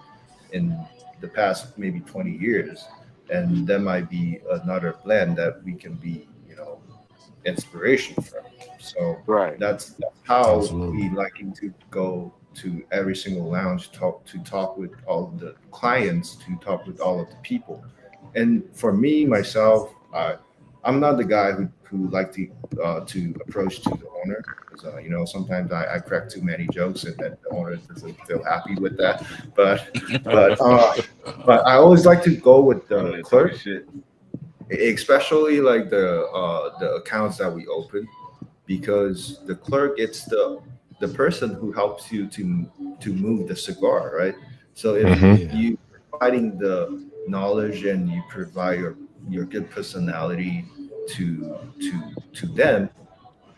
in the past maybe 20 years. And that might be another blend that we can be, inspiration from. So Right. that's how we Absolutely. liking to go to every single lounge talk with all of the clients, to talk with all of the people. And for me myself, I'm not the guy who like to approach to the owner because sometimes I crack too many jokes and then the owner doesn't feel happy with that. But but uh, but I always like to go with Running the that talking clerk, shit. especially like the accounts that we open, because the clerk, it's the person who helps you to move the cigar, right? So if Hmm. Yeah. you providing the knowledge and you provide your good personality to them,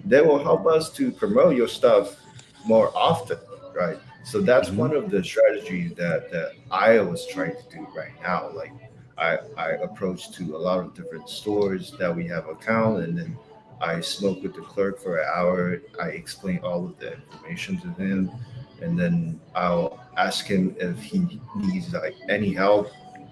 they will help us to promote your stuff more often, right? So that's Hmm. one of the strategies that I was trying to do right now. Like I approach to a lot of different stores that we have account, and then I smoke with the clerk for an hour. I explain all of the information to him, and then I'll ask him if he needs like any help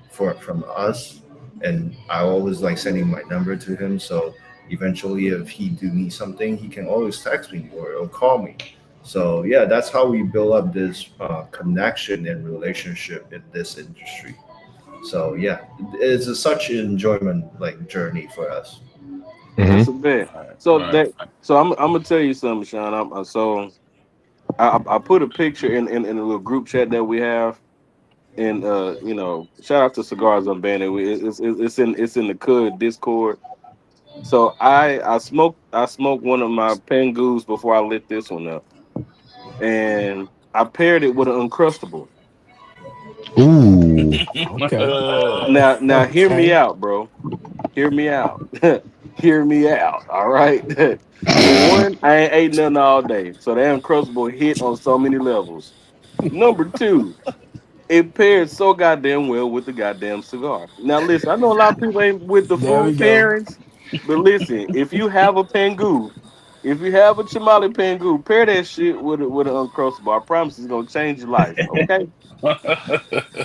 from us, and I always like sending my number to him. So eventually, if he do need something, he can always text me or call me. So yeah, that's how we build up this connection and relationship in this industry. So yeah, it's such an enjoyment like journey for us. Hmm. That's a bet. Right, So right. that so I'm gonna tell you something, Sean. So I put a picture in a little group chat that we have, and shout out to Cigars Unbanned. It's in the CUD Discord. So I smoked one of my Pengus before I lit this one up, and I paired it with an Uncrustable. Ooh. Okay. Now hear me Okay. out, bro. Hear me out. Hear me out. All right. For one, I ain't ate nothing all day, so that Uncrustable hit on so many levels. Number two, it paired so goddamn well with the goddamn cigar. Now listen, I know a lot of people ain't with the There we food go. pairings, but listen, if you have a Pengu, if you have a Chimolly Pengu, pair that shit with an Uncrustable. I promise it's gonna change your life. Okay.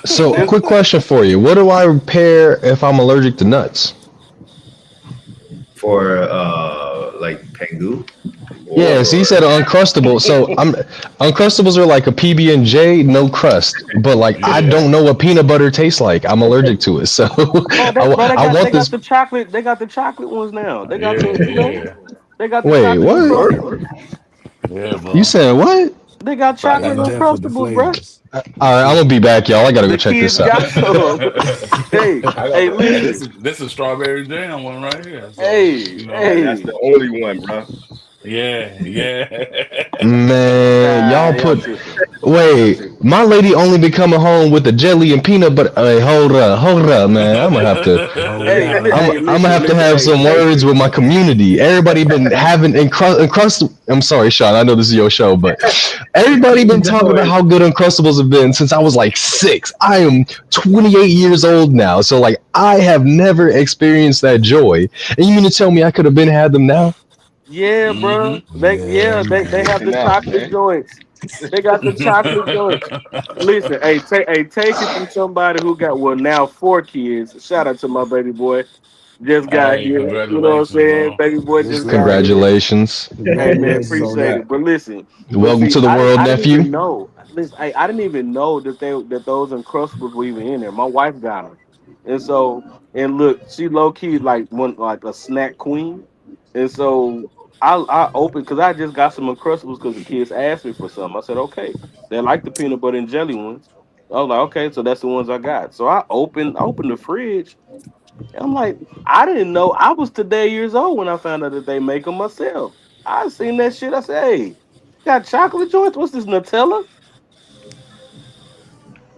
So, Just quick question for you. What do I repair if I'm allergic to nuts? For like Pengu Yeah, so you or said uncrustable. So I'm uncrustables are like a PB and J, no crust. But like I Yeah. don't know what peanut butter tastes like. I'm allergic to it. So bro, I they want got this. the chocolate, they got the chocolate ones now. They got Yeah, yeah, they got the Wait, chocolate what? Uncrustables. yeah, You bro. saying what? They got chocolate Got Chocolate. death with the Uncrustables, bro. flavors. All right, I'm gonna be back, y'all. I gotta go The check kids this out. got some. hey, I got hey, the hey, this listen. is this is strawberry jam one right here. So Hey, you know, And that's hey. the only one, bro. yeah, yeah. Man, Nah, y'all y'all put. tripping. Y'all Wait, tripping. my lady only be coming home with the jelly and peanut butter. Hey, hold up, man. I'm gonna have to. Hold down. I'm gonna have to have Hey, some take words it. with my community. Everybody been having encrust. I'm sorry, Sean. I know this is your show, but everybody been talking no, about how good Uncrustables have been since I was like 6. I am 28 years old now, so like I have never experienced that joy. And you mean to tell me I could have been had them now? Yeah, Hmm. bro. Yeah, They man. have the Missing out, chocolate man. joints. They got the chocolate joints. Listen, take it from somebody who got now 4 kids. Shout out to my baby boy. Just got Hey, here. You know what I'm congratulations, saying? bro. Baby boy Big just got love. here. Congratulations. Hey man, Congratulations on appreciate that. it. But listen, but Welcome see, to the world, I didn't even nephew. know. Listen, I didn't even know that those Uncrustables were even in there. My wife got them, and so and look, she low key like a snack queen, and so I opened because I just got some Uncrustables because the kids asked me for some. I said okay, they like the peanut butter and jelly ones. I was like okay, so that's the ones I got. So I opened the fridge. I'm like, I didn't know. I was today years old when I found out that they make them myself. I seen that shit. I said, hey, got chocolate joints? What's this, Nutella?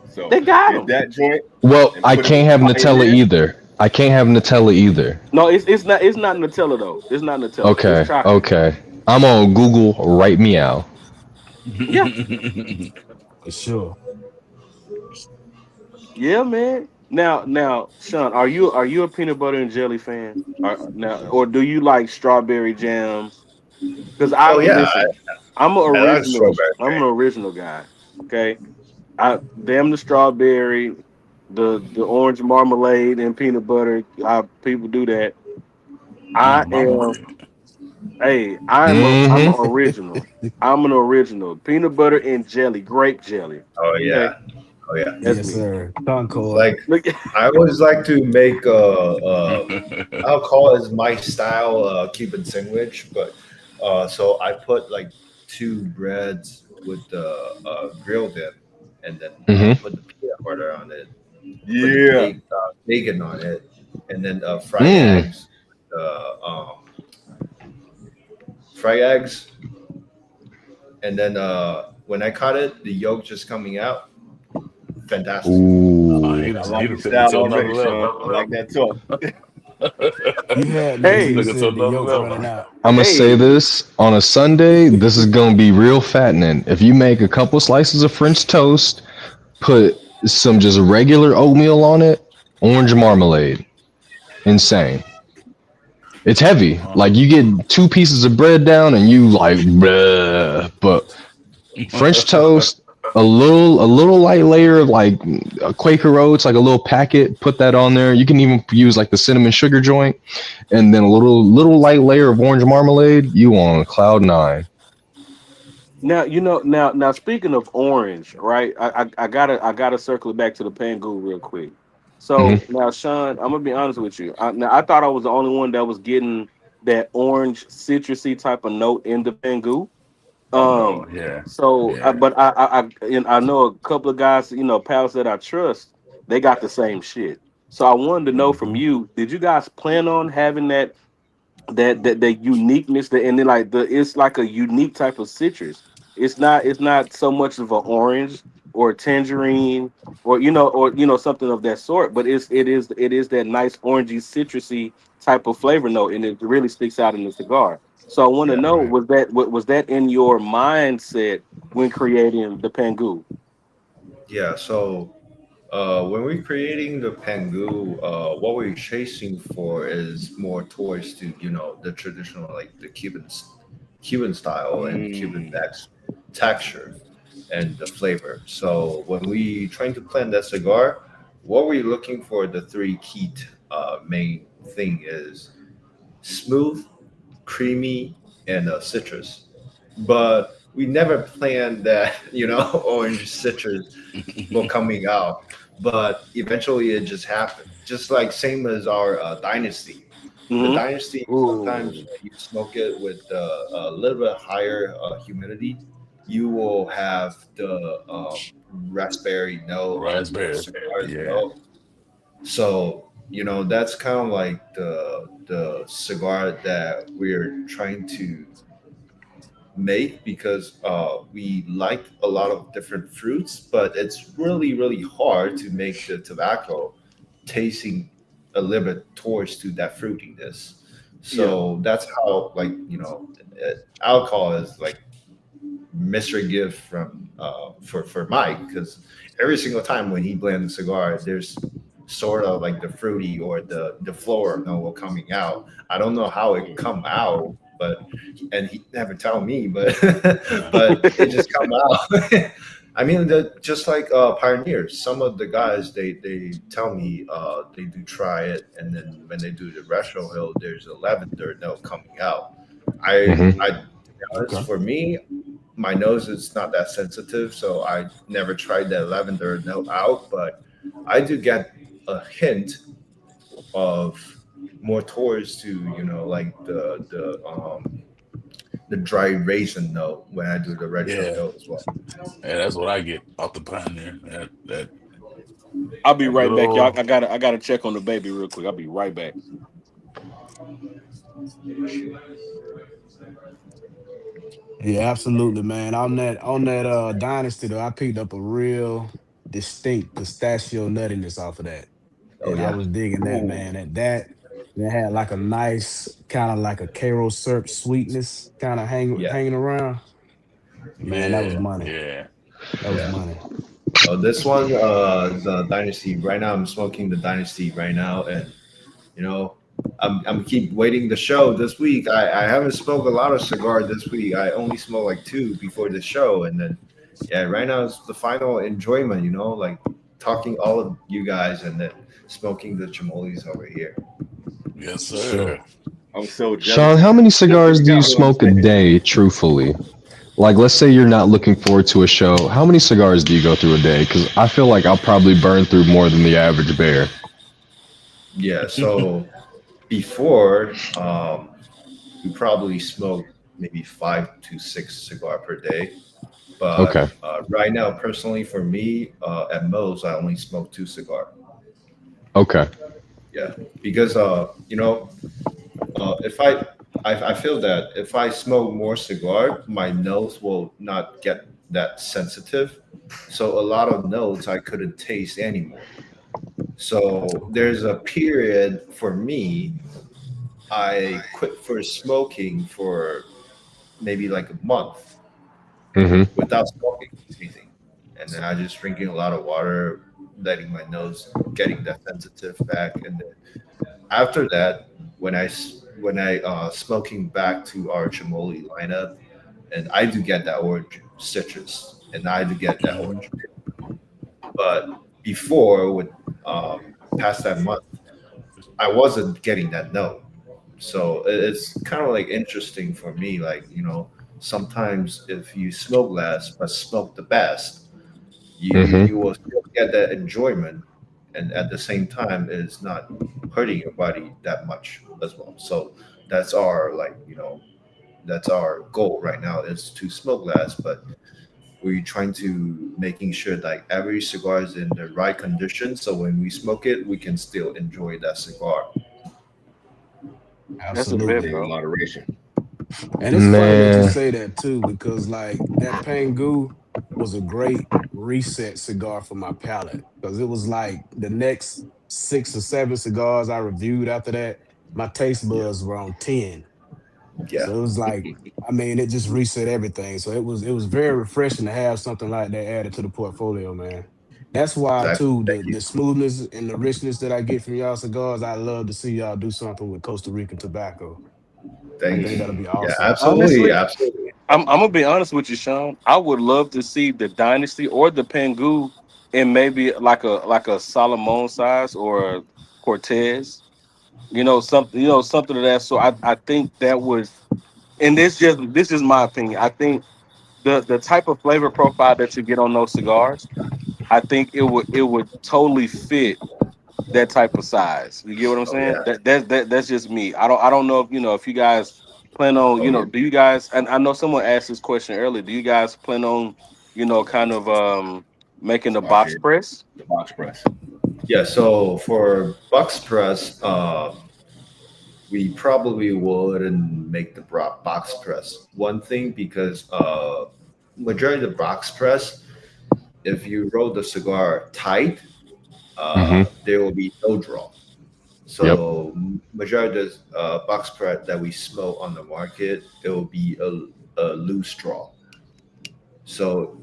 So They got get them. that joint Well, and I put it can't with have Nutella Pioneer. either. I can't have Nutella either. No, it's not Nutella though. It's not Nutella. It's Okay, chocolate. okay. I'm on Google right meow. Yeah, For sure. yeah, man. Now, Sean, are you a peanut butter and jelly fan? Or do you like strawberry jam? Because I oh yeah, listen, I'm an I like original. strawberry I'm an jam. original guy. Okay, I damn the strawberry, the orange marmalade and peanut butter. People do that. I am Marmalade. I'm an Mm-hmm. original. I'm an original. Peanut butter and jelly, grape jelly. Oh Okay, yeah, oh yeah. that's Yes, me. sir. Concord. Like Look, I always like to make I'll call it my style Cuban sandwich, but so I put like two breads with the grilled in, and then Mm-hmm. put the peanut butter on it, put the Yeah. bacon on it, and then fried Mm. eggs, fried eggs, and then when I cut it, the yolk just coming out, fantastic. Oh Ooh. Give he it I to like he me. done your took it style to another already, level. Sean. I like that talk. You had me This until Hey, you nigga to said the another yolk's level. running out. I'm gonna say hey, this on a Sunday. This is gonna be real fattening. If you make a couple slices of French toast, put some just regular oatmeal on it, orange marmalade. Insane. It's heavy. Like you get two pieces of bread down and you like, bleh. But French toast, a little light layer of like Quaker oats, like a little packet. Put that on there. You can even use like the cinnamon sugar joint, and then a little light layer of orange marmalade. You on cloud nine. now now speaking of orange, right? I gotta circle it back to the Pangu real quick. Hmm. So now, Sean, I'm gonna be honest with you. Now I thought I was the only one that was getting that orange citrusy type of note in the Pangu. Oh no, Um, yeah, so, yeah. but I know a couple of guys, pals that I trust, they got the same shit. So I wanted to know from Hmm. you, did you guys plan on having that uniqueness that, and then like it's like a unique type of citrus. It's not so much of an orange or a tangerine or something of that sort, but it is that nice orangey citrusy type of flavor note, and it really sticks out in the cigar. So I want to Yeah. know, Right. was that in your mindset when creating the Pangu? Yeah. So when we're creating the Pangu, what we're chasing for is more towards to the traditional like the Cuban style and Cuban Mm. texture and the flavor. So when we trying to blend that cigar, what we're looking for the three key main thing is smooth, creamy, and citrus. But we never planned that orange citrus for coming out. But eventually, it just happened. Just like same as our dynasty. The Hmm. dynasty sometimes Ooh. when you smoke it with a little bit higher humidity, you will have the raspberry note and the Raspberry. cigars Yeah. note. So that's kind of like the cigar that we're trying to make because we like a lot of different fruits, but it's really hard to make the tobacco tasting a little bit towards to that fruitiness. Yeah. So that's how like alcohol is like mystery gift from for Mike because every single time when he blends a cigar, there's sort of like the fruity or the floral note coming out. I don't know how it Mm. come out, but and he never tell me, but Yeah. but it just come out. I mean, just like pioneers, some of the guys they tell me they do try it, and then when they do the retro hill, there's a lavender note coming out. I Hmm. to be honest, Okay. for me, my nose is not that sensitive, so I never tried that lavender note out, but I do get a hint of more towards to like the dry raisin note when I do the retro Yeah. hill as well. Yeah, that's what I get off the Pioneer. That I'll be that good right back, y'all. old. I gotta check on the baby real quick. I'll be right back. Yeah, absolutely, man. On that dynasty though, I picked up a real distinct pistachio nuttiness off of that. Oh And I yeah, was digging that, Ooh. man. That had like a nice kind of like a Karo syrup sweetness kind of yeah, hanging around. Man, that was Yeah, money. yeah. That was yeah. money. Oh, this one is Dynasty. Right now, I'm smoking the Dynasty right now, and you know, I'm keep waiting the show this week. I haven't smoked a lot of cigar this week. I only smoked like two before the show, and then yeah, right now it's the final enjoyment. Like talking all of you guys and then smoking the Chimolys over here. Yes, For sure. sir. I'm so Sean, jealous. how many Just to cigars figure do you out who I'm smoke a smoking. day, truthfully? Like, let's say you're not looking forward to a show. How many cigars do you go through a day? Because I feel like I'll probably burn through more than the average bear. Yeah, so before we probably smoke maybe 5 to 6 cigar per day. Okay. But right now, personally, for me, at most, I only smoke 2 cigar. Okay. Yeah, because if I feel that if I smoke more cigar, my nose will not get that sensitive. So a lot of notes I couldn't taste anymore. So there's a period for me. I quit for smoking for maybe like a month Hmm. without smoking anything, and then I just drinking a lot of water, letting my nose getting that sensitive back, and then after that, when I smoking back to our Chimolly lineup, and I do get that orange citrus, and I do get that Mhm. orange. But before, with past that month, I wasn't getting that note. So it's kind of like interesting for me. Like, sometimes if you smoke less but smoke the best, Hmm. you will still get that enjoyment, and at the same time, it's not hurting your body that much as well. So that's our that's our goal right now is to smoke less, but we're trying to making sure like every cigar is in the right condition, so when we smoke it, we can still enjoy that cigar. That's a bet, Absolutely. Everything in bro. moderation. And it's funny that you Man. say that too, because like that Pangu was a great reset cigar for my palate. Because it was like the next 6 or 7 cigars I reviewed after that, my taste Yeah, buds were on 10. yeah, So it was like, I mean, it just reset everything. So it was very refreshing to have something like that added to the portfolio, man. That's why exactly. too, Thank you. the smoothness and the richness that I get from y'all cigars, I love to see y'all do something with Costa Rican tobacco. I Thank think you. that'll be Yeah, awesome. absolutely, Honestly, absolutely. I'm gonna be honest with you, Sean. I would love to see the Dynasty or the Pengu in maybe like a Solomon size or a Cortez. Something of that. So I think that would, and this is my opinion. I think the type of flavor profile that you get on those cigars, I think it would totally fit that type of size. You get what I'm Oh saying? yeah, That's just me. I don't know if you guys plan on, oh yeah. do you guys, and I know someone asked this question earlier, do you guys plan on, kind of making a Start box here. press? The box press. Yeah, so for Bucks Press, we probably wouldn't make the box press. One thing, because majority of the box press, if you roll the cigar tight, Hmm. there will be no draw. Yep. So majority of the box press that we smoke on the market, it will be a loose draw. So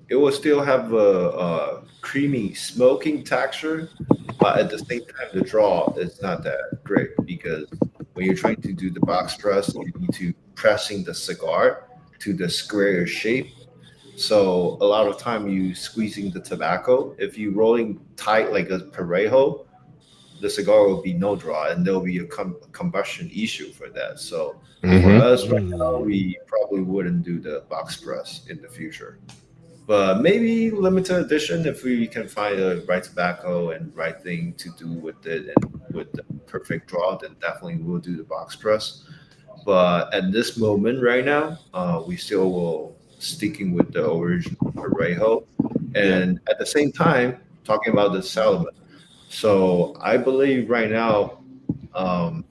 it will still have a creamy smoking texture, but at the same time, the draw is not that great because when you're trying to do the box press, you need to pressing the cigar to the square shape. So a lot of time you squeezing the tobacco. If you rolling tight like a parejo, the cigar will be no draw, and there will be a combustion issue for that. So for Hmm. us right now, Mm. we probably wouldn't do the box press in the future. But maybe limited edition if we can find a right tobacco and right thing to do with it and with the perfect draw, then definitely we'll do the box press. But at this moment right now, we still will sticking with the original Parejo, Yeah. and at the same time talking about the Salomon. So I believe right now, um,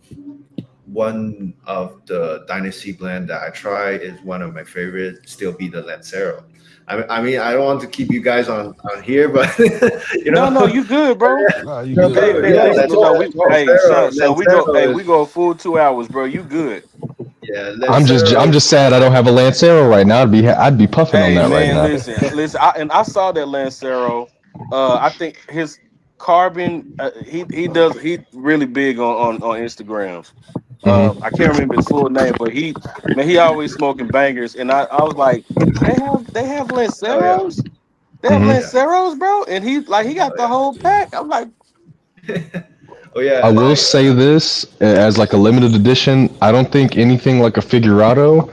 one of the dynasty blend that I try is one of my favorite. Still be the Lancero. I mean, I don't want to keep you guys on here, but you No, no, know, you good, bro. No, you no, good, Hey, but man. yeah, listen, no, Lancero, hey, Lancero, Sean, we go, Lancero we is go a full 2 hours, bro. You good? yeah, I'm Lancero. just sad I don't have a Lancero right now. I'd be puffing on Hey, that right man, now. listen. I saw that Lancero. I think his carbon. He really big on Instagram. Hmm. I can't remember his full name, but he always smoking bangers, and I was like, they have Oh yeah, Lanceros, they have Hmm. yeah, Lanceros, bro, and he oh got the whole pack. I'm like, yeah, oh I yeah. will say this as like a limited edition. I don't think anything like a figurado,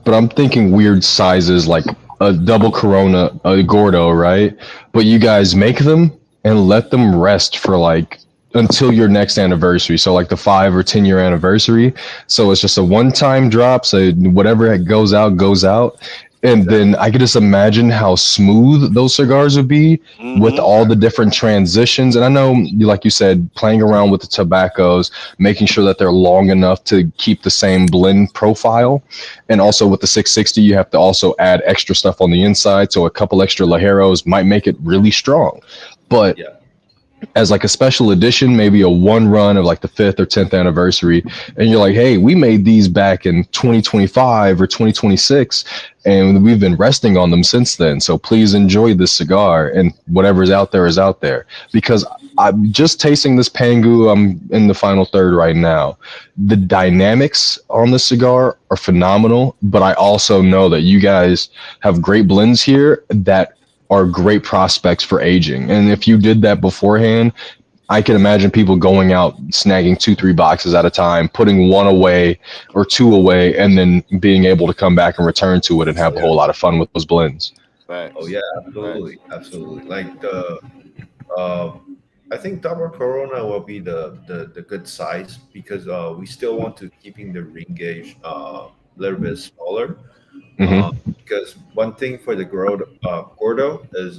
but I'm thinking weird sizes like a double Corona, a Gordo, right? But you guys make them and let them rest for like until your next anniversary. So like the 5 or 10 year anniversary. So it's just a one time drop. So whatever goes out goes out. And then Exactly, I could just imagine how smooth those cigars would be with mm-hmm, all the exactly. different transitions. And I know, like you said, playing around with the tobaccos, making sure that they're long enough to keep the same blend profile. And Yeah, also with the 660, you have to also add extra stuff on the inside. So a couple extra Lajeros might make it really strong. But yeah. as like a special edition, maybe a one run of like the 5th or 10th anniversary, and you're like, hey, we made these back in 2025 or 2026, and we've been resting on them since then. So please enjoy this cigar, and whatever's out there is out there. Because I'm just tasting this Pangu. I'm in the final third right now. The dynamics on the cigar are phenomenal, but I also know that you guys have great blends here that are great prospects for aging. And if you did that beforehand, I can imagine people going out, snagging 2, 3 boxes at a time, putting one away or two away, and then being able to come back and return to it and have Oh a yeah. whole lot of fun with those blends. Oh Facts. yeah, Facts. absolutely, absolutely. Like the uh, I think double Corona will be the good size because we still want to keeping the ring gauge a little bit smaller. Uh, Hmm. because one thing for the Gordo is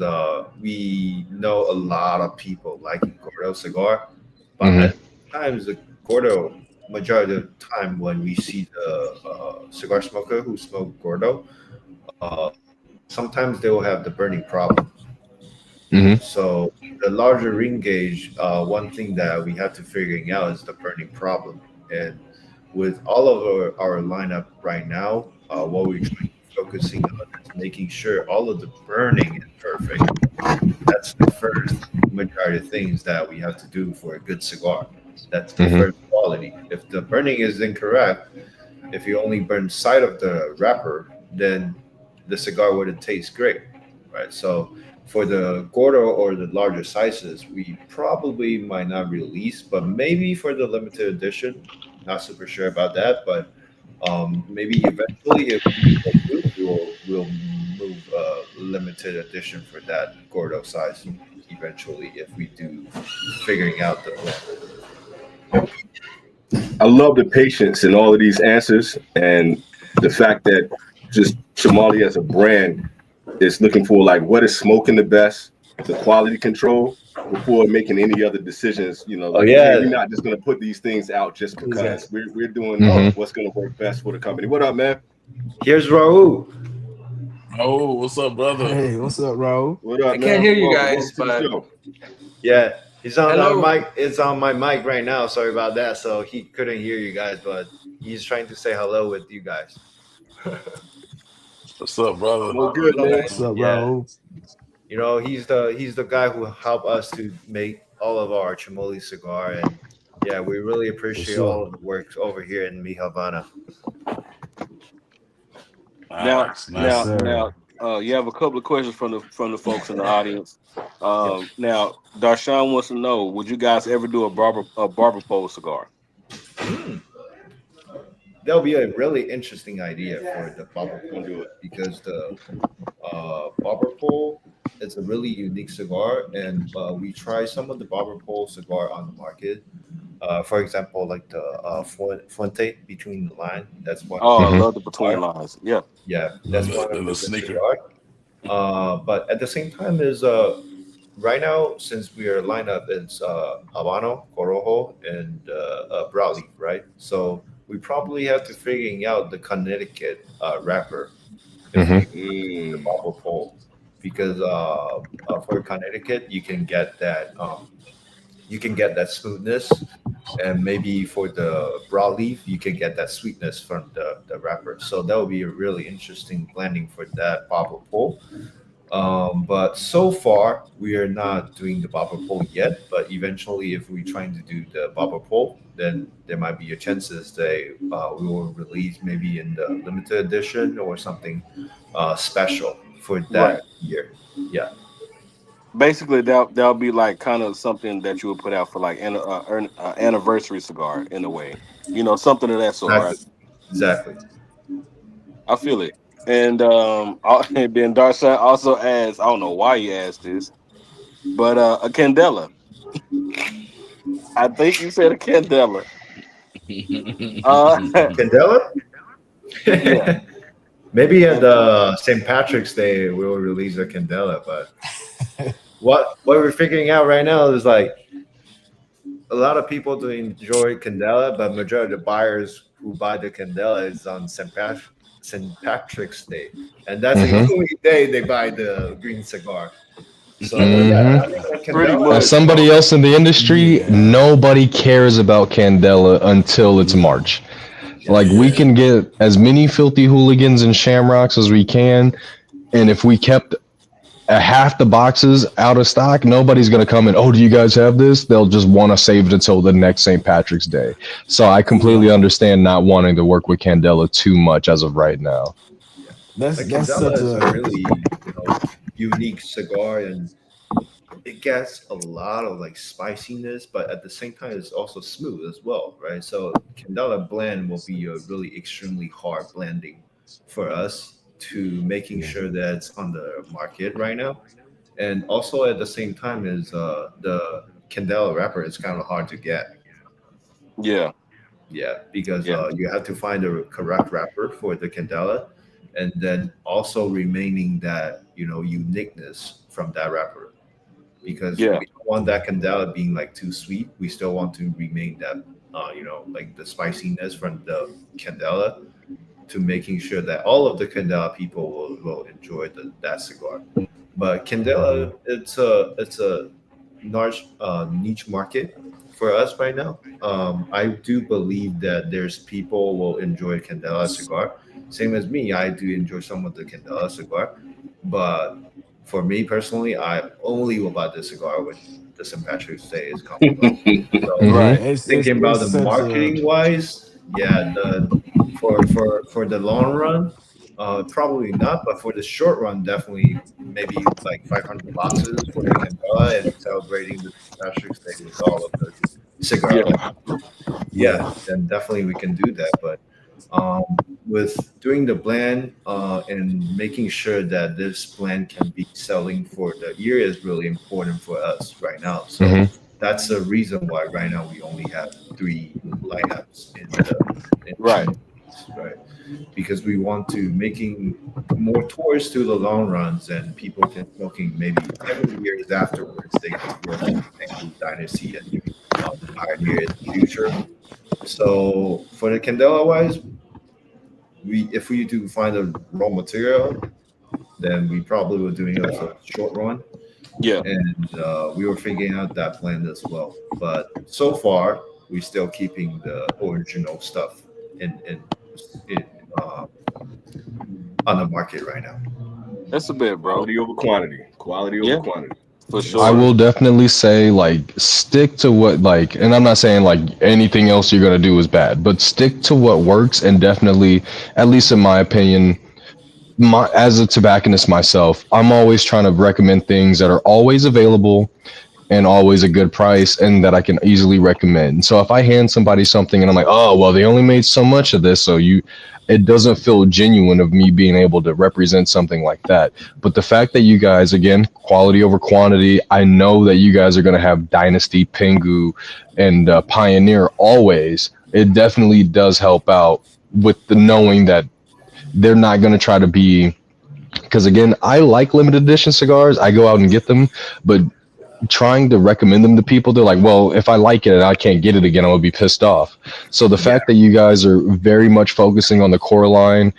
we know a lot of people liking Gordo cigar, but Hmm. at times the Gordo majority of the time when we see the cigar smoker who smoke Gordo, uh, sometimes they will have the burning problem. Hmm. So the larger ring gauge, one thing that we have to figuring out is the burning problem. And with all of our lineup right now, what we're trying to focusing on is making sure all of the burning is perfect. That's the first majority of things that we have to do for a good cigar. That's the Hmm. first quality. If the burning is incorrect, if you only burn side of the wrapper, then the cigar wouldn't taste great, right? So for the Gordo or the larger sizes, we probably might not release, but maybe for the limited edition, not super sure about that, but maybe eventually if people do, we'll move a limited edition for that Gordo size eventually if we do figuring out the blend. I love the patience in all of these answers and the fact that just Chimolly as a brand is looking for like what is smoking the best, the quality control before making any other decisions. You know, Oh like hey, we're yeah, not just gonna put these things out just who's that? because. We're doing Hmm. what's gonna work best for the company. What up, man? Here's Raul. Oh, what's up, brother? Hey, what's up, Raul? What I up, can't man? hear you Welcome guys, to the but show. Yeah, he's on our hello. mic. It's on my mic right now. Sorry about that. So he couldn't hear you guys, but he's trying to say hello with you guys. What's up, brother? Well, good, Hello, man. What's guys. up, Yeah, Raul? he's the guy who helped us to make all of our Chimoli cigar, and yeah, we really For appreciate sure. all of the work over here in Mi Havana. Now, Nice, Yes, now, nice. sir. now, you have a couple of questions from the folks in the audience. Yep. Now, Darshan wants to know: would you guys ever do a barber pole cigar? Mm. That'll be a really interesting idea for the bubble Gonna pole do it. because the barber pole is a really unique cigar, and we try some of the barber pole cigar on the market. For example, like the Fuente between the line. That's one of Oh, I the Hmm. love the between cigar. lines. Yeah. Yeah, The, that's the, one the of the little good sneaker. cigar. But at the same time, is right now since we are lined up, it's Habano, Corojo, and Broadleaf, right? So we probably have to figuring out the Connecticut wrapper if Hmm. we do the Mm. bubble pole because for Connecticut you can get that smoothness, and maybe for the broadleaf you can get that sweetness from the wrapper. So that would be a really interesting blending for that bubble pole. But so far we are not doing the bubble pole yet. But eventually, if we're trying to do the bubble pole, then there might be a chances that we will release maybe in the limited edition or something special for Right. that year. Yeah, Basically, that'll be like kind of something that you would put out for like an anniversary cigar in a way. Something of that sort, right? exactly, exactly. I feel it. And and then Darshan also asked, I don't know why he asked this, but a candela. I think you said a candela. Uh, Candela. yeah. Maybe at And the St. Patrick's Day we will release a Candela, but what we're figuring out right now is like a lot of people do enjoy Candela, but majority of the buyers who buy the Candela is on St. Patrick's Day, and that's the Hmm. only day they buy the green cigar. So yeah, I Hmm. mean, like Pretty Candela. As much, somebody bro. else in the industry, Yeah. nobody cares about Candela until it's Yeah. March. Like Yes. we Yeah. can get as many filthy hooligans and shamrocks as we can, and if we kept a half the boxes out of stock, nobody's gonna come in. Oh, do you guys have this? They'll just want to save it until the next St. Patrick's Day. So I Yeah. completely understand not wanting to work with Candela too much as of right now. Yeah. That's Like that's such Candela is a a really, unique cigar, and it gets a lot of like spiciness, but at the same time, it's also smooth as well, right? So Candela blend will be a really extremely hard blending for us to making yeah. sure that it's on the market right now. And also at the same time is the Candela wrapper is kind of hard to get. Yeah, Yeah, because yeah, you have to find the correct wrapper for the Candela, and then also remaining that uniqueness from that wrapper, because yeah, we don't want that Candela being like too sweet. We still want to remain that like the spiciness from the Candela, to making sure that all of the Candela people will enjoy that cigar. But Candela, it's a large niche market for us right now. I do believe that there's people will enjoy Candela cigar. Same as me, I do enjoy some of the Candela cigar. But for me personally, I only will buy the cigar when the St. Patrick's Day is coming up. So Hmm. right. Yeah. It's thinking about it's the such a marketing wise, yeah, for the long run, probably not, but for the short run, definitely maybe like 500 boxes for the Candela and celebrating the St. Patrick's Day with all of the cigar Yeah, lovers. Yeah, yeah. then definitely we can do that. But with doing the blend and making sure that this blend can be selling for the year is really important for us right now. So Hmm. that's the reason why right now we only have three lineups in right. Chimolly's, right? Because we want to making more tours to the long runs, and people can smoking maybe 10 years afterwards. They can still smoke Penguin Dynasty and Pioneer in the future. So for the Candela wise, we if we do find a raw material, then we probably were doing it as a short run, Yeah, and we were figuring out that blend as well. But so far, we're still keeping the original stuff in uh, on the market right now. that's a bit, bro. Quality over quantity. Quality over Yeah, quantity. for Yes, I sure. sir. will definitely say like stick to what like, and I'm not saying like anything else you're gonna do is bad, but stick to what works and definitely, at least in my opinion, as a tobacconist myself, I'm always trying to recommend things that are always available and always a good price and that I can easily recommend. So if I hand somebody something and I'm like, oh, well, they only made so much of this, so it doesn't feel genuine of me being able to represent something like that. But the fact that you guys, again, quality over quantity, I know that you guys are going to have Dynasty, Pingu, and Pioneer always. It definitely does help out with the knowing that they're not going to try to be, because again, I like limited edition cigars. I go out and get them, but trying to recommend them to people, they're like, well, if I like it and I can't get it again, I'm gonna be pissed off. So the Yeah, fact that you guys are very much focusing on the core line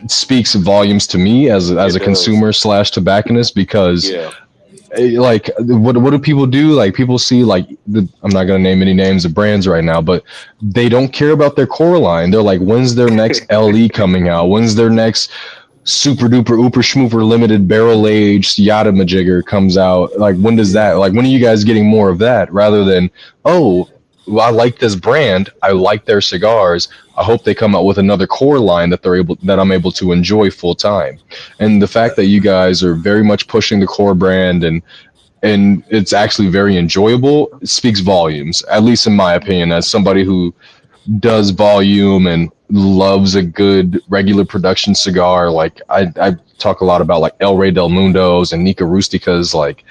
speaks volumes to me as It a does. consumer slash tobacconist, because Yeah. like what do people do? Like people see like I'm not gonna name any names of brands right now, but they don't care about their core line. They're like, when's their next LE coming out? When's their next super duper ooper schmooper limited barrel aged yada majigger comes out? Like, when does that, Yeah. like, when are you guys getting more of that, rather than, oh, well, I like this brand, I like their cigars, I hope they come out with another core line that I'm able to enjoy full time. And the fact that you guys are very much pushing the core brand, and it's actually very enjoyable, speaks volumes, at least in my opinion, as somebody who does volume and loves a good regular production cigar. Like I talk a lot about like El Rey del Mundos and Nica Rusticas. Like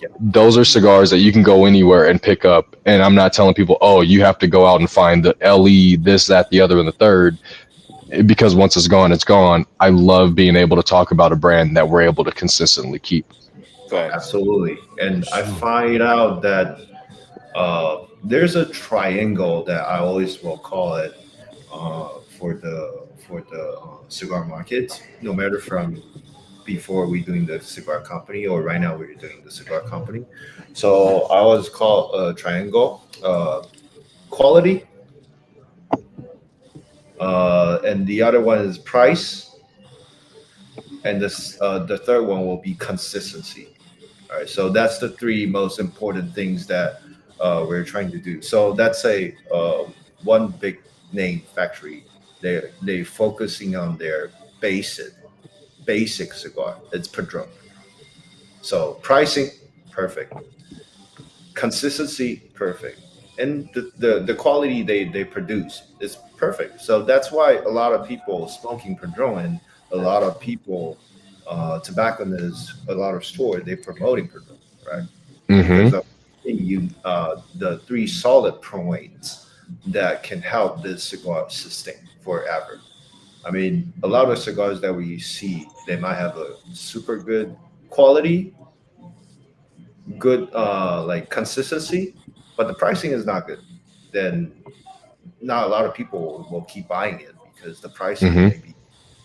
yeah, those are cigars that you can go anywhere and pick up. And I'm not telling people, oh, you have to go out and find the LE, this, that, the other, and the third, because once it's gone, it's gone. I love being able to talk about a brand that we're able to consistently keep. Facts. absolutely. For And I sure. find out that there's a triangle that I always will call it for the cigar market, no matter from before we doing the cigar company, or right now we're doing the cigar company. So I was called triangle quality, and the other one is price, and the third one will be consistency. All right, so that's the three most important things that we're trying to do. So that's a one big name factory. They focusing on their basic cigar. It's Padron. So pricing perfect, consistency perfect, and the quality they produce is perfect. So that's why a lot of people smoking Padron, and a lot of people tobacconists, a lot of stores they promoting Padron, right? Because Mm-hmm. of the three solid points that can help this cigar sustain forever. I mean, a lot of cigars that we see, they might have a super good quality, good like consistency, but the pricing is not good. Then not a lot of people will keep buying it because the pricing Mm-hmm. may be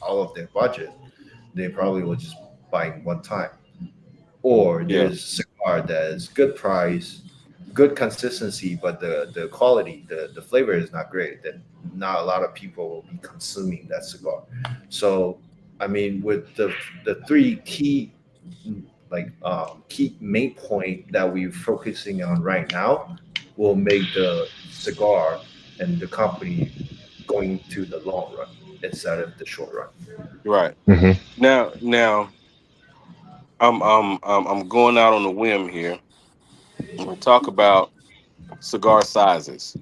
all of their budget. They probably will just buying one time. Or Yeah. there's cigar that is good price, good consistency, but the quality, the flavor is not great. Then not a lot of people will be consuming that cigar. So I mean, with the three key key main point that we're focusing on right now will make the cigar and the company going to the long run instead of the short run. Right. Mm-hmm. Now, I'm going out on a whim here. I'm gonna talk about cigar sizes,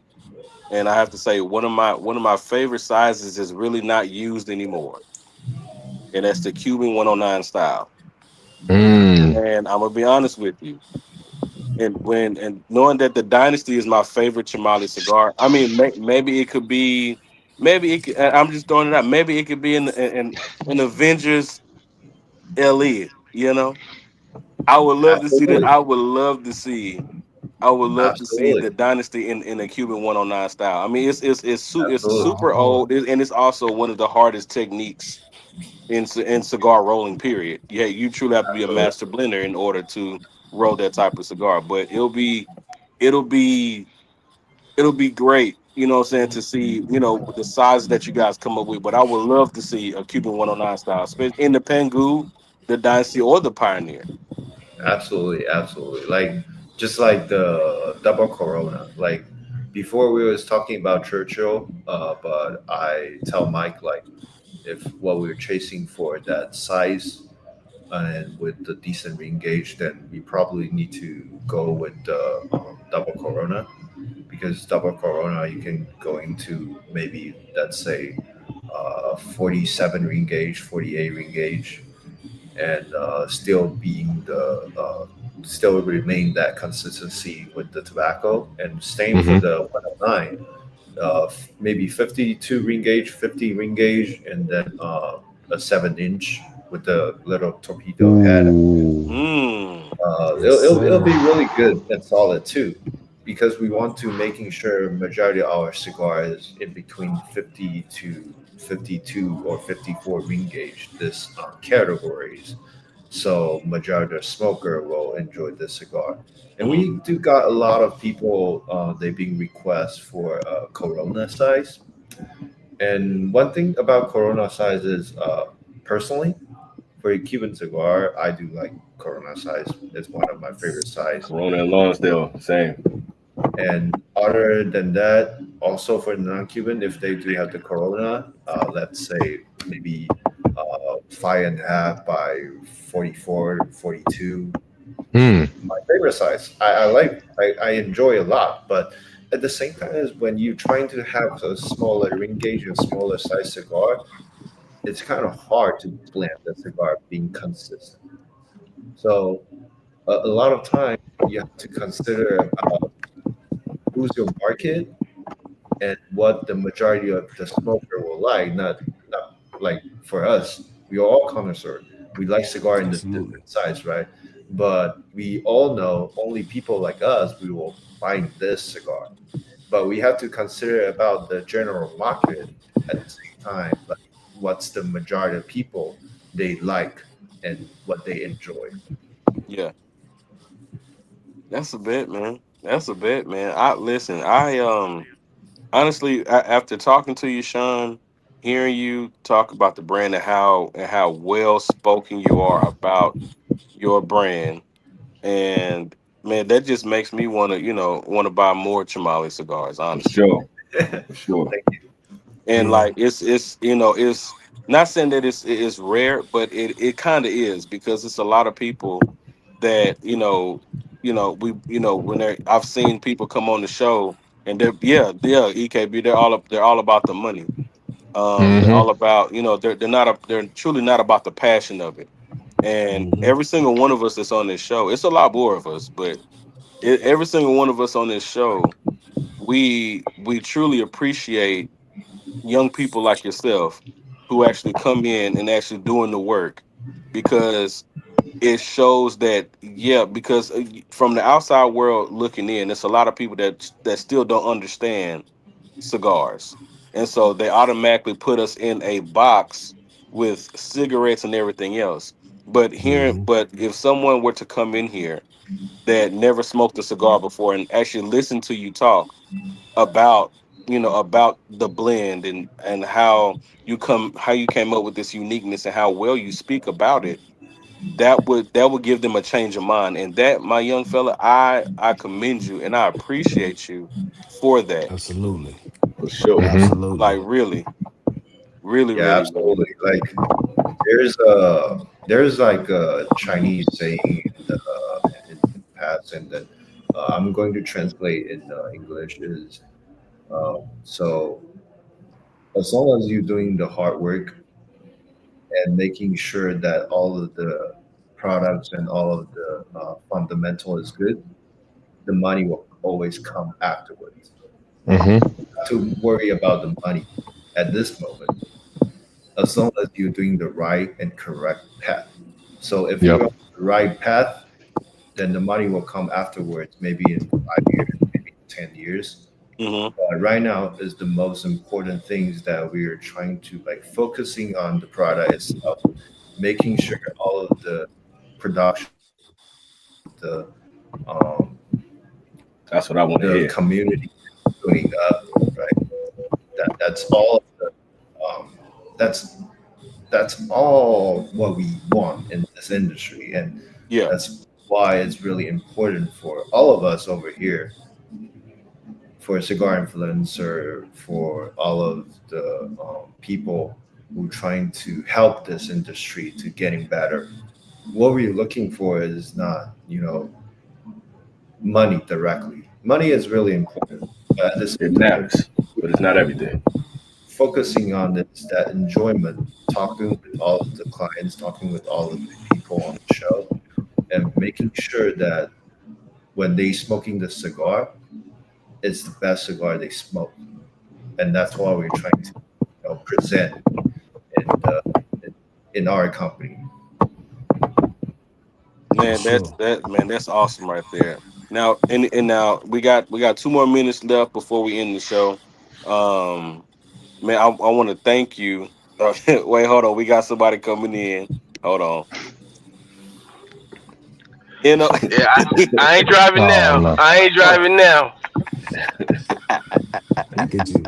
and I have to say one of my favorite sizes is really not used anymore, and that's the Cuban 109 style. Mm. And I'm gonna be honest with you, and knowing that the Dynasty is my favorite Chimali cigar, I mean, maybe it could be, maybe it could, I'm just throwing it out. Maybe it could be in Avengers LE. You know, I would love to see that. Absolutely, I would love to see absolutely, the Dynasty in a Cuban 109 style. I mean, it's absolutely, super Oh, old, and it's also one of the hardest techniques in cigar rolling. Period. Yeah, you truly have to be a absolutely. master blender in order to roll that type of cigar. But it'll be it'll be great. You know what I'm saying, to see, the sizes that you guys come up with. But I would love to see a Cuban 109 style, especially in the Pengu, the Dynasty, or the Pioneer. Absolutely, absolutely. Like just like the double Corona. Like before, we was talking about Churchill, but I tell Mike like if what we are chasing for that size and with the decent ring gauge, then we probably need to go with the double Corona, because double Corona you can go into maybe let's say 47 ring gauge, 48 ring gauge, and still remain that consistency with the tobacco, and same for Mm-hmm. the 109, maybe 52 ring gauge, 50 ring gauge, and then a 7 inch with the little torpedo head. Ooh. Mm. yes, It'll be sir. really good and solid too, because we want to making sure majority of our cigar is in between 50 to 52 or 54 ring gauge, this categories. So majority of smoker will enjoy this cigar. And Mm. we do got a lot of people, they being requests for Corona size. And one thing about Corona size is, personally, for a Cuban cigar, I do like Corona size. It's one of my favorite size. Corona and Lonsdale, same. And other than that, also for non-Cuban, if they do have the Corona, let's say maybe 5.5 by 44, 42, Mm. my favorite size. I enjoy a lot, but at the same time as when you're trying to have a smaller ring gauge and smaller size cigar, it's kind of hard to blend the cigar being consistent. So a lot of time you have to consider who's your market and what the majority of the smoker will like. Not like for us, we are all connoisseur. We like cigar in the Absolutely. different size, right? But we all know only people like us we will find this cigar. But we have to consider about the general market at the same time. Like what's the majority of people they like? and what they enjoy. Yeah, that's a bet, man. That's a bet, man. I listen. I honestly, after talking to you, Sean, hearing you talk about the brand and how well spoken you are about your brand, and man, that just makes me want to, want to buy more Chimolly cigars, For honestly. sure. For sure. Thank you. And Yeah, like it's not saying that it's rare, but it kind of is because it's a lot of people that when I've seen people come on the show and they're yeah EKB they're all about the money. They're Hmm. all about they're truly not about the passion of it. And hmm, every single one of us that's on this show, it's a lot more of us, but every single one of us on this show, we truly appreciate young people like yourself who actually come in and actually doing the work because it shows that because from the outside world looking in, there's a lot of people that still don't understand cigars, and so they automatically put us in a box with cigarettes and everything else. hmm. But if someone were to come in here that never smoked a cigar before and actually listen to you talk about about the blend and how you came up with this uniqueness and how well you speak about it, that would give them a change of mind. And that, my young fella, I commend you and I appreciate you for that. Absolutely, For sure. Hmm. Like absolutely. really, really, Yeah, really, man. absolutely. Like there's like a Chinese saying in the past, and then I'm going to translate in English is so as long as you're doing the hard work and making sure that all of the products and all of the fundamental is good, the money will always come afterwards. Hmm. Not to worry about the money at this moment, as long as you're doing the right and correct path. So if you're Yep. on the right path, then the money will come afterwards, maybe in 5 years, maybe in 10 years. Hmm. Right now is the most important things that we are trying to like focusing on the product itself, making sure all of the production, all of That's what I want to the hear. community doing up, right? That's all. Um, that's that's all what we want in this industry, and Yeah. that's why it's really important for all of us over here, for cigar influencer, for all of the people who are trying to help this industry to getting better. What we're looking for is not, money directly. Money is really important, but at the It same time, matters, but it's not everything. focusing on this that enjoyment, talking with all of the clients, talking with all of the people on the show, and making sure that when they smoking the cigar, it's the best cigar they smoke, and that's why we're trying to present in in our company. For Man, sure. that's awesome right there. Now and now we got 2 more minutes left before we end the show. Um Man, I want to thank you. Wait, hold on. We got somebody coming in. Hold on. You know, Yeah, I ain't driving Oh now. no. I ain't oh, driving now. Look at you.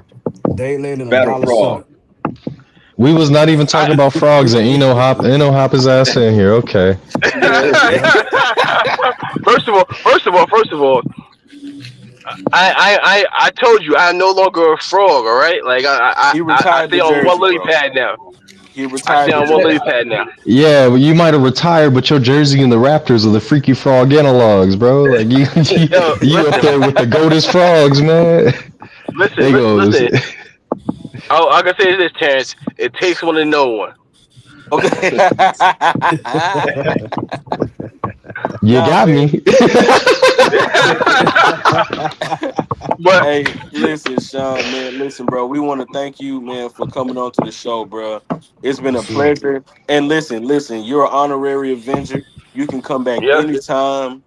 Day late and a Battle dollar Frog. short. We was not even talking I, about frogs and Eno hop his ass in here. Okay. Yep. first of all, I told you I'm no longer a frog. All right, like he I retired stay the on one jersey, lily bro. pad now. He I stay retired the on one lily jersey. pad now. Yeah, well, you might have retired, but your Jersey and the Raptors are the Freaky Frog analogs, bro. Like you, Yo, you up listen, there with the Goatus frogs, man. They goes. listen. I can say this, Terrence. It takes one to know one. Okay. You Nah, got man. me. But Hey, listen, Sean, man, listen, bro. We want to thank you, man, for coming on to the show, bro. It's been For a sure. pleasure. And listen, you're an honorary Avenger. You can come back yeah, anytime.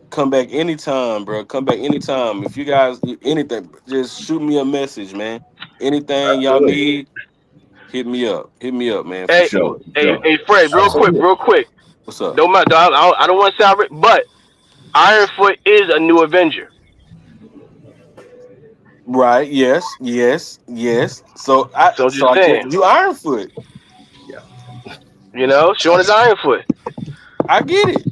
Come back anytime, bro. Come back anytime. If you guys anything, just shoot me a message, man. Anything y'all Absolutely. need, hit me up. Hit me up, man, for hey, For sure. sure. For hey, sure. hey, Fred, Absolutely. real quick. What's up? Don't matter. I don't want to sound, but Ironfoot is a new Avenger. Right? Yes, yes, yes. So I'm So just I saying. get you, Ironfoot. Yeah. You know, Sean is Ironfoot. I get it.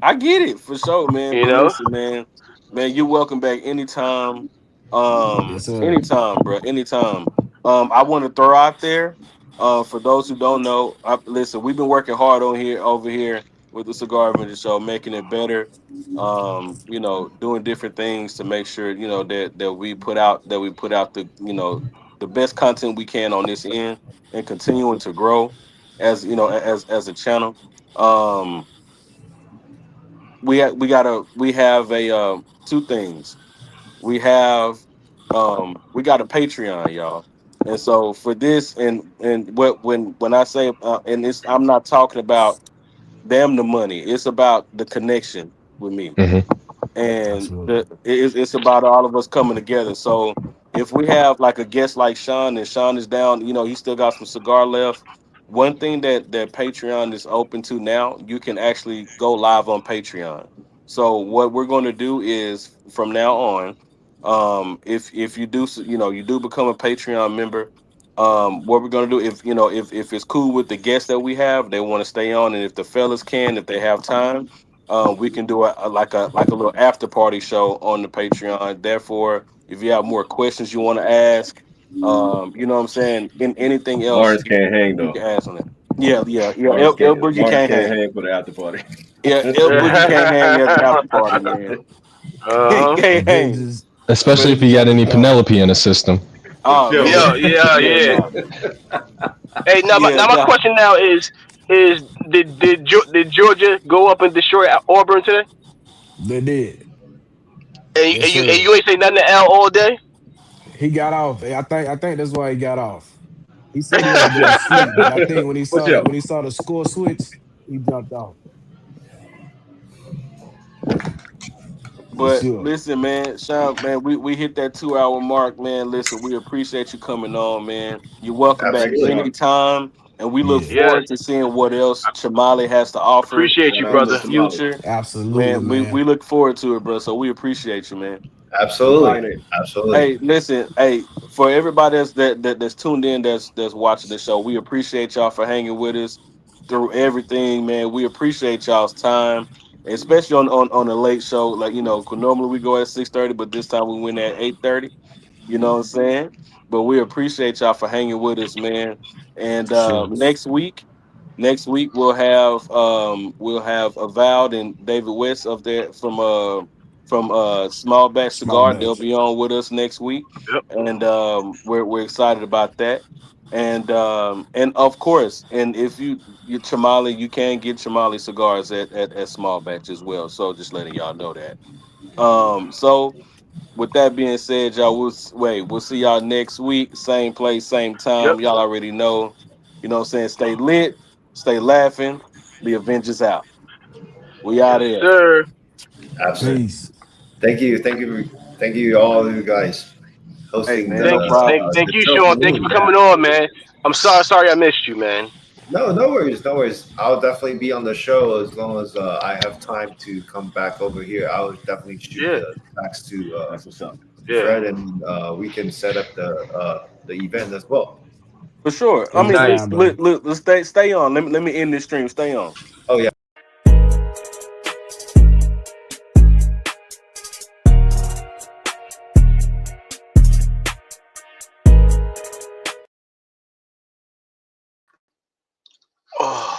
I get it for sure, man. You But know. listen, man, you're welcome back anytime. Yes, sir. Anytime, bro. Anytime. I want to throw out there, for those who don't know, listen, we've been working hard over here with the Cigar Avengers show, making it better. Doing different things to make sure, that we put out the best content we can on this end and continuing to grow as a channel. Um, we have a two things. We got a Patreon, y'all. And so for this and what when I say and it's I'm not talking about damn the money. It's about the connection with me, Hmm. and Absolutely. it's about all of us coming together. So if we have like a guest like Sean, and Sean is down, he still got some cigar left. One thing that Patreon is open to now, you can actually go live on Patreon. So what we're going to do is from now on, if you do you do become a Patreon member, what we're going to do, if it's cool with the guests that we have, they want to stay on, and if the fellas can, if they have time, we can do a little after party show on the Patreon. Therefore, if you have more questions you want to ask, you know what I'm saying, in anything else, Lawrence can't hang you can though. ask on it. Yeah, yeah, yeah. Lawrence El can't. Boogie Lawrence can't can't hang. hang for the after party. Yeah, El Boogie can't hang at the after party, man. He Uh huh. can't hang. Avengers, Especially if you Avengers got after any dark. Penelope in the system. For Oh sure. Yeah, man, yeah, yeah, yeah. no, Hey, now yeah, my no. question now is did Georgia go up and destroy Auburn today? They did. And, Yes, and you and sir. you ain't say nothing to Al all day. He got off. I think that's why he got off. He said he had to What go to you? sleep, but I think when he What saw you? when he saw the score switch, he jumped off for But sure. listen, man, Sean, man, we hit that 2 hour mark, man. Listen, we appreciate you coming on, man. You're welcome back Thank you, Absolutely. Sean. anytime, and we look Yeah, Yes, forward to seeing what else Chimali has to offer appreciate Shout you, out in to the brother. Somali. future. absolutely, Man, we man. look forward to it, bro. So we appreciate you, man. Go Absolutely. find it. Absolutely. Hey, listen, hey, for everybody that's tuned in, that's watching the show, we appreciate y'all for hanging with us through everything, man. We appreciate y'all's time, especially on the late show. Like 'cause normally we go at 6:30, but this time we went at 8:30. You know what I'm saying? But we appreciate y'all for hanging with us, man. And For sure. next week we'll have Avowed and David West up there from Small Batch Small Cigar. They'll batch. be on with us next week, Yep. and we're excited about that. And of course, and if you Chimali, you can get Chimali cigars at Small Batch as well. So just letting y'all know that. So with that being said, y'all, we'll see y'all next week, same place, same Yep. time. Y'all already know. You know what I'm saying? Stay lit, stay laughing. The Avengers out. We out Yes, here. sir. Absolutely. Peace. Thank you, all of you guys, Hey hosting man, no Thank you, problem. It's thank the you, show for Sean. Thank you me, for man. coming on, man. I'm sorry I missed you, man. No, no worries, no worries. I'll definitely be on the show as long as I have time to come back over here. I'll definitely shoot Yeah, the text That's what's up. to yeah. Fred, and we can set up the event as well. For sure. I mean, Nice. Anytime, brother. let's stay on. Let me end this stream. Stay on. Oh yeah. Oh.